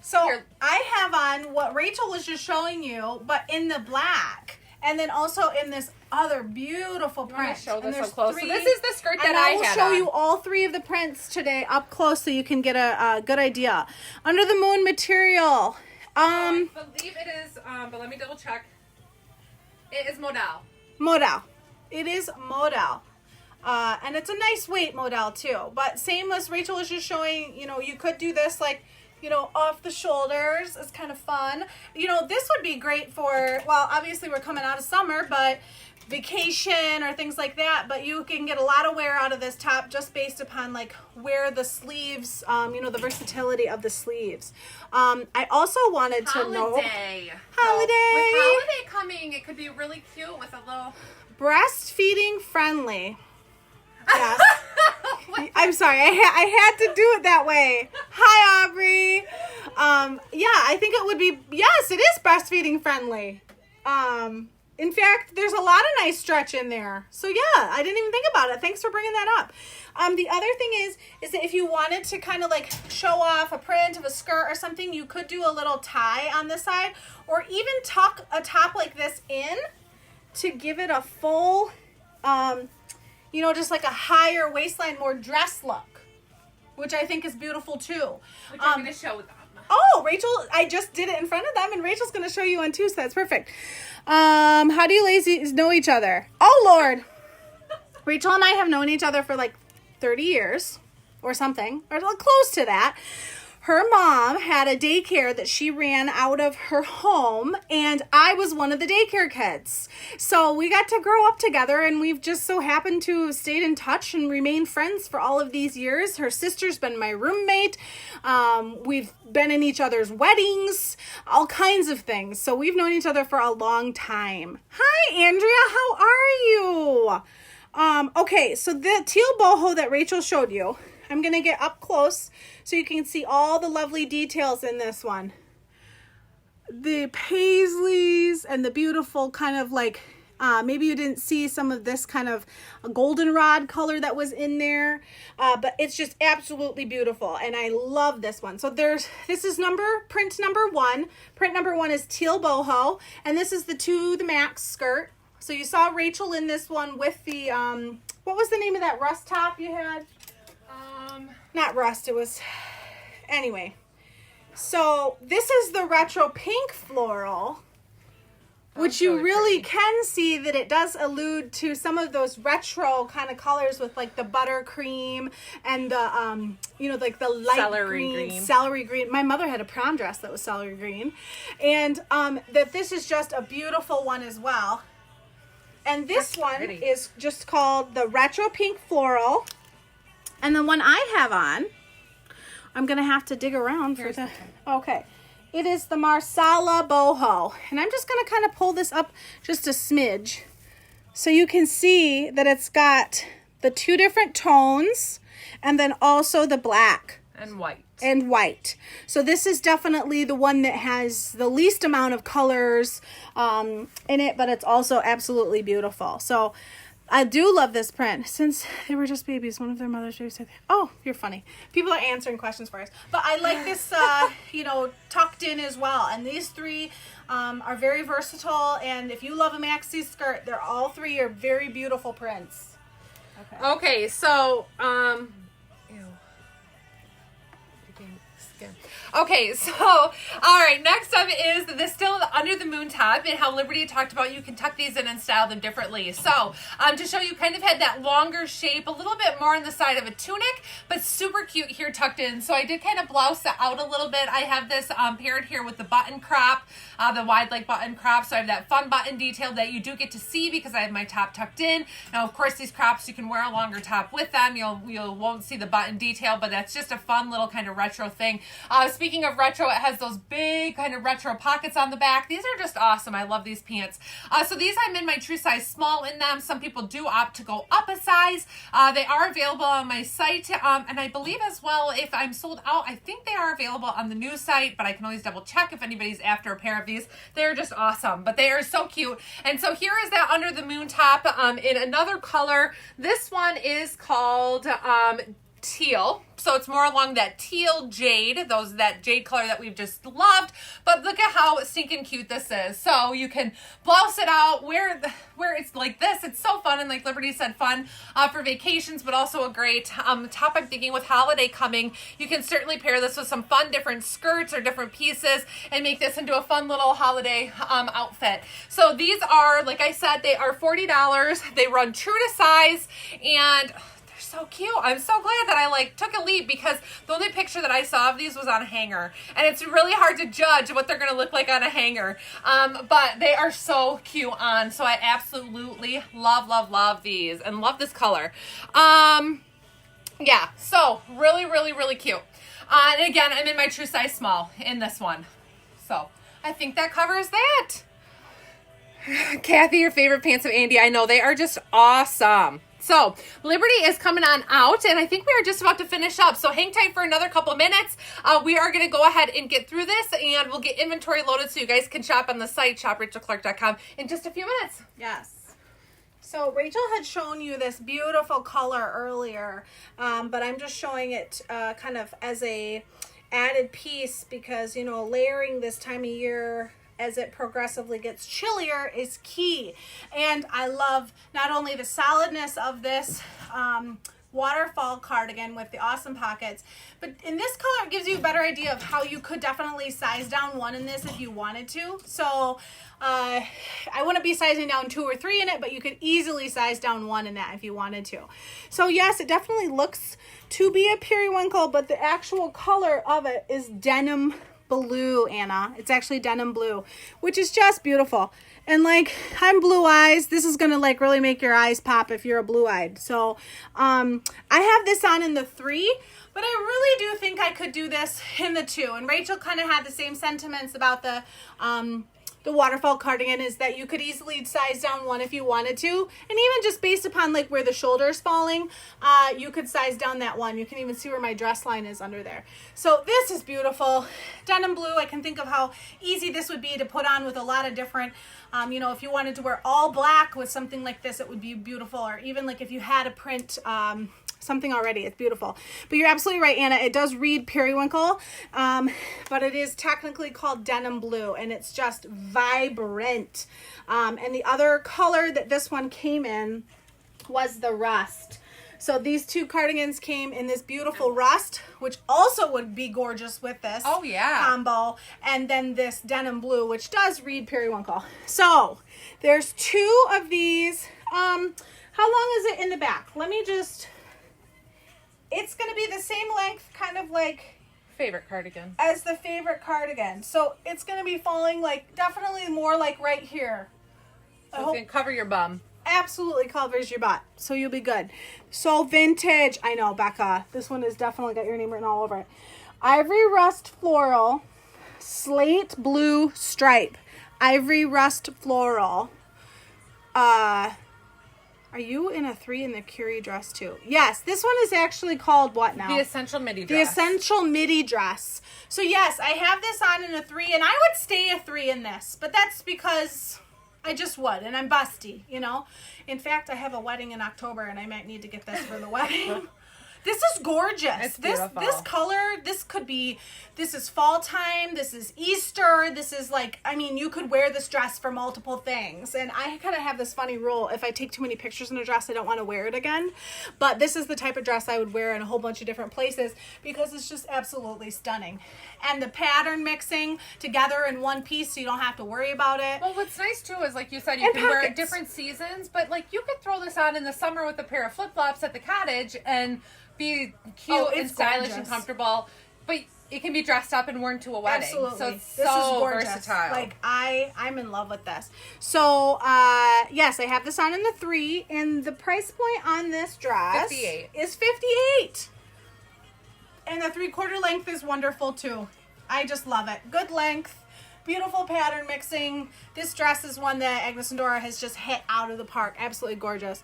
So here. I have on what Rachel was just showing you, but in the black. And then also in this other beautiful print. Show this up close. So this is the skirt that I will show you all 3 of the prints today up close so you can get a good idea. Under the Moon material. I believe it is, but let me double check. It is modal. Modal. It is modal. And it's a nice weight modal too. But same as Rachel was just showing, you know, you could do this like, you know, off the shoulders. It's kind of fun. You know, this would be great for, well, obviously we're coming out of summer, but vacation or things like that, but you can get a lot of wear out of this top just based upon like where the sleeves, the versatility of the sleeves. I also wanted to know holiday. Holiday. With holiday coming, it could be really cute with a little breastfeeding friendly. Yes. I'm sorry. I had to do it that way. Hi, Aubrey. I think it would be, yes, it is breastfeeding friendly. In fact, there's a lot of nice stretch in there. So yeah, I didn't even think about it. Thanks for bringing that up. The other thing is that if you wanted to kind of like show off a print of a skirt or something, you could do a little tie on this side, or even tuck a top like this in to give it a full, just like a higher waistline, more dress look, which I think is beautiful too. Which I'm going to show them. Oh, Rachel, I just did it in front of them, and Rachel's going to show you on too, so that's perfect. How do you ladies know each other? Oh, Lord. Rachel and I have known each other for like 30 years or something, or close to that. Her mom had a daycare that she ran out of her home, and I was one of the daycare kids. So we got to grow up together, and we've just so happened to have stayed in touch and remained friends for all of these years. Her sister's been my roommate. We've been in each other's weddings, all kinds of things. So we've known each other for a long time. Hi, Andrea. How are you? Okay, so the teal boho that Rachel showed you, I'm going to get up close so you can see all the lovely details in this one. The paisleys and the beautiful kind of like, maybe you didn't see some of this kind of a goldenrod color that was in there, but it's just absolutely beautiful. And I love this one. So this is print number 1. Print number 1 is teal boho. And this is the to the max skirt. So you saw Rachel in this one with the, what was the name of that rust top you had? Not rust, it was, anyway. So this is the retro pink floral, which you really can see that it does allude to some of those retro kind of colors with like the buttercream and the, like the light celery green. My mother had a prom dress that was celery green. And that this is just a beautiful one as well. And this one is just called the retro pink floral. And the one I have on, I'm going to have to dig around for the... Okay. It is the Marsala boho. And I'm just going to kind of pull this up just a smidge so you can see that it's got the 2 different tones and then also the black. And white. So this is definitely the one that has the least amount of colors in it, but it's also absolutely beautiful. So I do love this print. Since they were just babies, one of their mothers said, "Oh, you're funny." People are answering questions for us. But I like this, tucked in as well. And these 3 are very versatile. And if you love a maxi skirt, all 3 are very beautiful prints. Okay, so, Okay, so, all right, next up is the still under the moon top, and how Liberty talked about you can tuck these in and style them differently. So, to show you kind of had that longer shape, a little bit more on the side of a tunic, but super cute here tucked in. So I did kind of blouse it out a little bit. I have this paired here with the button crop, the wide leg button crop. So I have that fun button detail that you do get to see because I have my top tucked in. Now, of course, these crops, you can wear a longer top with them. You won't see the button detail, but that's just a fun little kind of retro thing. Speaking of retro, it has those big kind of retro pockets on the back. These are just awesome. I love these pants. So these I'm in my true size small in them. Some people do opt to go up a size. They are available on my site. And I believe as well, if I'm sold out, I think they are available on the new site, but I can always double check if anybody's after a pair of these. They're just awesome, but they are so cute. And so here is that under the moon top in another color. This one is called teal. So it's more along that teal jade, that jade color that we've just loved. But look at how stinking cute this is. So you can blouse it out where it's like this. It's so fun, and like Liberty said, fun for vacations, but also a great top. I'm thinking with holiday coming, you can certainly pair this with some fun different skirts or different pieces and make this into a fun little holiday outfit. So these are, like I said, they are $40. They run true to size, and so cute. I'm so glad that I like took a leap because the only picture that I saw of these was on a hanger, and it's really hard to judge what they're gonna look like on a hanger. But they are so cute on. So I absolutely love these and love this color. Yeah. So really cute. And again, I'm in my true size small in this one. So I think that covers that. Kathy, your favorite pants of Andy. I know they are just awesome. So Liberty is coming on out, and I think we are just about to finish up. So hang tight for another couple minutes. We are going to go ahead and get through this, and we'll get inventory loaded so you guys can shop on the site, shoprachelclark.com, in just a few minutes. Yes. So Rachel had shown you this beautiful color earlier, but I'm just showing it kind of as a added piece because, you know, layering this time of year as it progressively gets chillier is key. And I love not only the solidness of this waterfall cardigan with the awesome pockets, but in this color it gives you a better idea of how you could definitely size down one in this if you wanted to. So I wouldn't be sizing down 2 or 3 in it, but you could easily size down 1 in that if you wanted to. So yes, it definitely looks to be a periwinkle, but the actual color of it is denim blue, Anna. It's actually denim blue, which is just beautiful. And like, I'm blue eyes. This is gonna like really make your eyes pop if you're a blue eyed. So I have this on in the 3, but I really do think I could do this in the 2. And Rachel kind of had the same sentiments about the waterfall cardigan, is that you could easily size down 1 if you wanted to. And even just based upon like where the shoulder is falling, you could size down that 1. You can even see where my dress line is under there. So this is beautiful. Denim blue, I can think of how easy this would be to put on with a lot of different, you know, if you wanted to wear all black with something like this, it would be beautiful. Or even like if you had a print, something already, it's beautiful. But you're absolutely right, Anna. It does read periwinkle, but it is technically called denim blue, and it's just vibrant. And the other color that this one came in was the rust. So these 2 cardigans came in this beautiful rust, which also would be gorgeous with this combo. And then this denim blue, which does read periwinkle. So there's 2 of these. How long is it in the back? Let me just... It's going to be the same length, kind of like... Favorite cardigan. As the favorite cardigan. So it's going to be falling like, definitely more like right here. So it's going to cover your bum. Absolutely covers your butt. So you'll be good. So vintage. I know, Becca. This one has definitely got your name written all over it. Ivory rust floral. Slate blue stripe. Ivory rust floral. Are you in a 3 in the Curie dress too? Yes, this one is actually called what now? The Essential Midi dress. The Essential Midi dress. So yes, I have this on in a 3, and I would stay a 3 in this, but that's because I just would, and I'm busty, you know? In fact, I have a wedding in October, and I might need to get this for the wedding. This is gorgeous. It's beautiful. This color, this is fall time, this is Easter, this is like, I mean, you could wear this dress for multiple things. And I kind of have this funny rule, if I take too many pictures in a dress, I don't want to wear it again. But this is the type of dress I would wear in a whole bunch of different places because it's just absolutely stunning. And the pattern mixing together in one piece so you don't have to worry about it. Well, what's nice too is, like you said, you can wear it different seasons, but like you could throw this on in the summer with a pair of flip-flops at the cottage and be cute and stylish and comfortable, but it can be dressed up and worn to a wedding. Absolutely. So it's this so is gorgeous. versatile. Like I'm in love with this. So yes, I have this on in the 3, and the price point on this dress 58 is $58. And the 3/4 length is wonderful too. I just love it. Good length, beautiful pattern mixing. This dress is one that Agnes Dora has just hit out of the park. Absolutely gorgeous.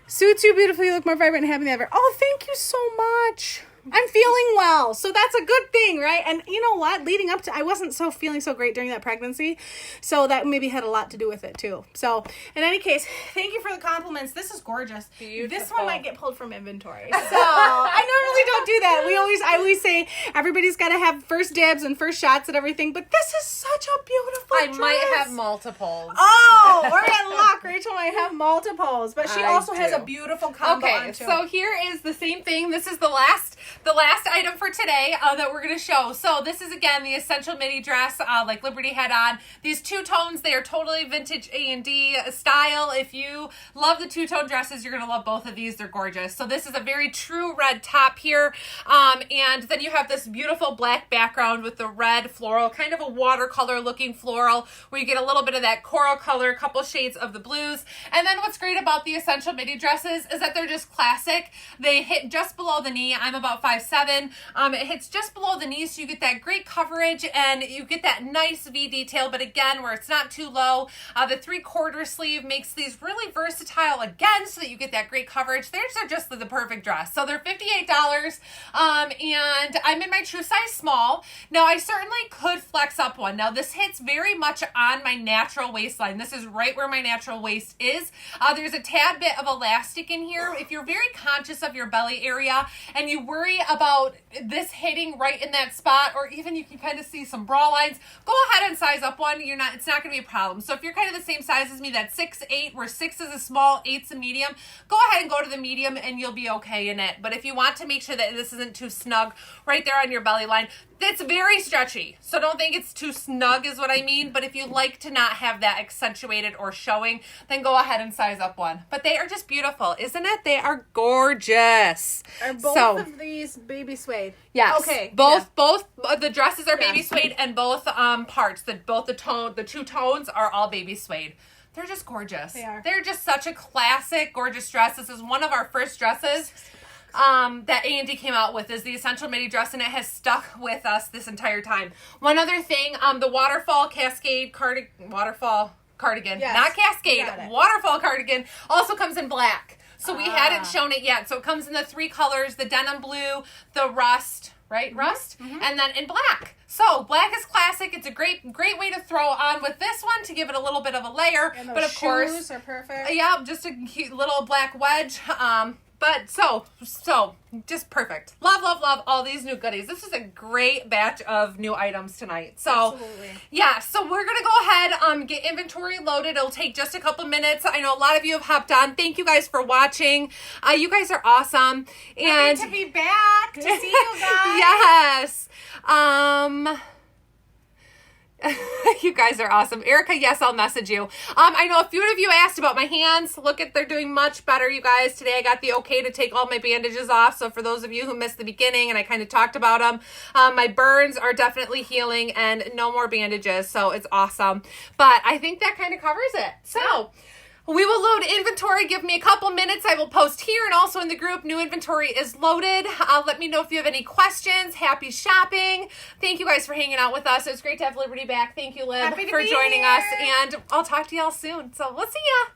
Suits you beautifully. You look more vibrant and happy than ever. Oh, thank you so much. I'm feeling well, so that's a good thing, right? And you know what? Leading up to, I wasn't feeling so great during that pregnancy, so that maybe had a lot to do with it too. So, in any case, thank you for the compliments. This is gorgeous. Beautiful. This one might get pulled from inventory. So, I normally don't do that. I always say everybody's got to have first dibs and first shots at everything, but this is such a beautiful dress. Might have multiples. Oh, we're in luck. Rachel might have multiples, but she also has a beautiful combo on too. So here is the same thing. This is the last The last item for today that we're going to show. So this is, again, the Essential Midi dress like Liberty had on. These two-tones, they are totally vintage A&D style. If you love the two-tone dresses, you're going to love both of these. They're gorgeous. So this is a very true red top here. And then you have this beautiful black background with the red floral, kind of a watercolor-looking floral, where you get a little bit of that coral color, a couple shades of the blues. And then what's great about the Essential Midi dresses is that they're just classic. They hit just below the knee. I'm about 5'7". It hits just below the knee, so you get that great coverage and you get that nice V detail, but again, where it's not too low. The 3/4 sleeve makes these really versatile again, so that you get that great coverage. They're just the perfect dress. So they're $58, and I'm in my true size small. Now, I certainly could flex up one. Now, this hits very much on my natural waistline. This is right where my natural waist is. There's a tad bit of elastic in here. If you're very conscious of your belly area and you worry about this hitting right in that spot, or even you can kind of see some bra lines, go ahead and size up one. It's not going to be a problem. So if you're kind of the same size as me, that's 6'8", where 6 is a small, 8's a medium, go ahead and go to the medium and you'll be okay in it. But if you want to make sure that this isn't too snug right there on your belly line, it's very stretchy. So don't think it's too snug is what I mean. But if you like to not have that accentuated or showing, then go ahead and size up one. But they are just beautiful, isn't it? They are gorgeous. Are both of these baby suede? Yes. Okay. Both the dresses are baby suede, and both parts, the two tones are all baby suede. They're just gorgeous. They are. They're just such a classic, gorgeous dress. This is one of our first dresses that A&D came out with, is the Essential Midi dress, and it has stuck with us this entire time. One other thing, the Waterfall cardigan, yes, not Cascade, Waterfall cardigan also comes in black. So we hadn't shown it yet. So it comes in the 3 colors, the denim blue, the rust, right? Rust, and then in black. So black is classic. It's a great way to throw on with this one to give it a little bit of a layer. And those but of course, shoes are perfect. Yeah, just a cute little black wedge. But so just perfect. Love all these new goodies. This is a great batch of new items tonight. So absolutely. Yeah, so we're gonna go ahead get inventory loaded. It'll take just a couple minutes. I know a lot of you have hopped on. Thank you guys for watching. You guys are awesome. And Happy to be back to see you guys. Yes. You guys are awesome. Erica, yes, I'll message you. I know a few of you asked about my hands. They're doing much better, you guys. Today I got the okay to take all my bandages off. So for those of you who missed the beginning and I kind of talked about them, my burns are definitely healing and no more bandages. So it's awesome. But I think that kind of covers it. So we will load inventory. Give me a couple minutes. I will post here and also in the group. New inventory is loaded. Let me know if you have any questions. Happy shopping. Thank you guys for hanging out with us. It was great to have Liberty back. Thank you, Lib, for joining us. And I'll talk to y'all soon. So we'll see ya.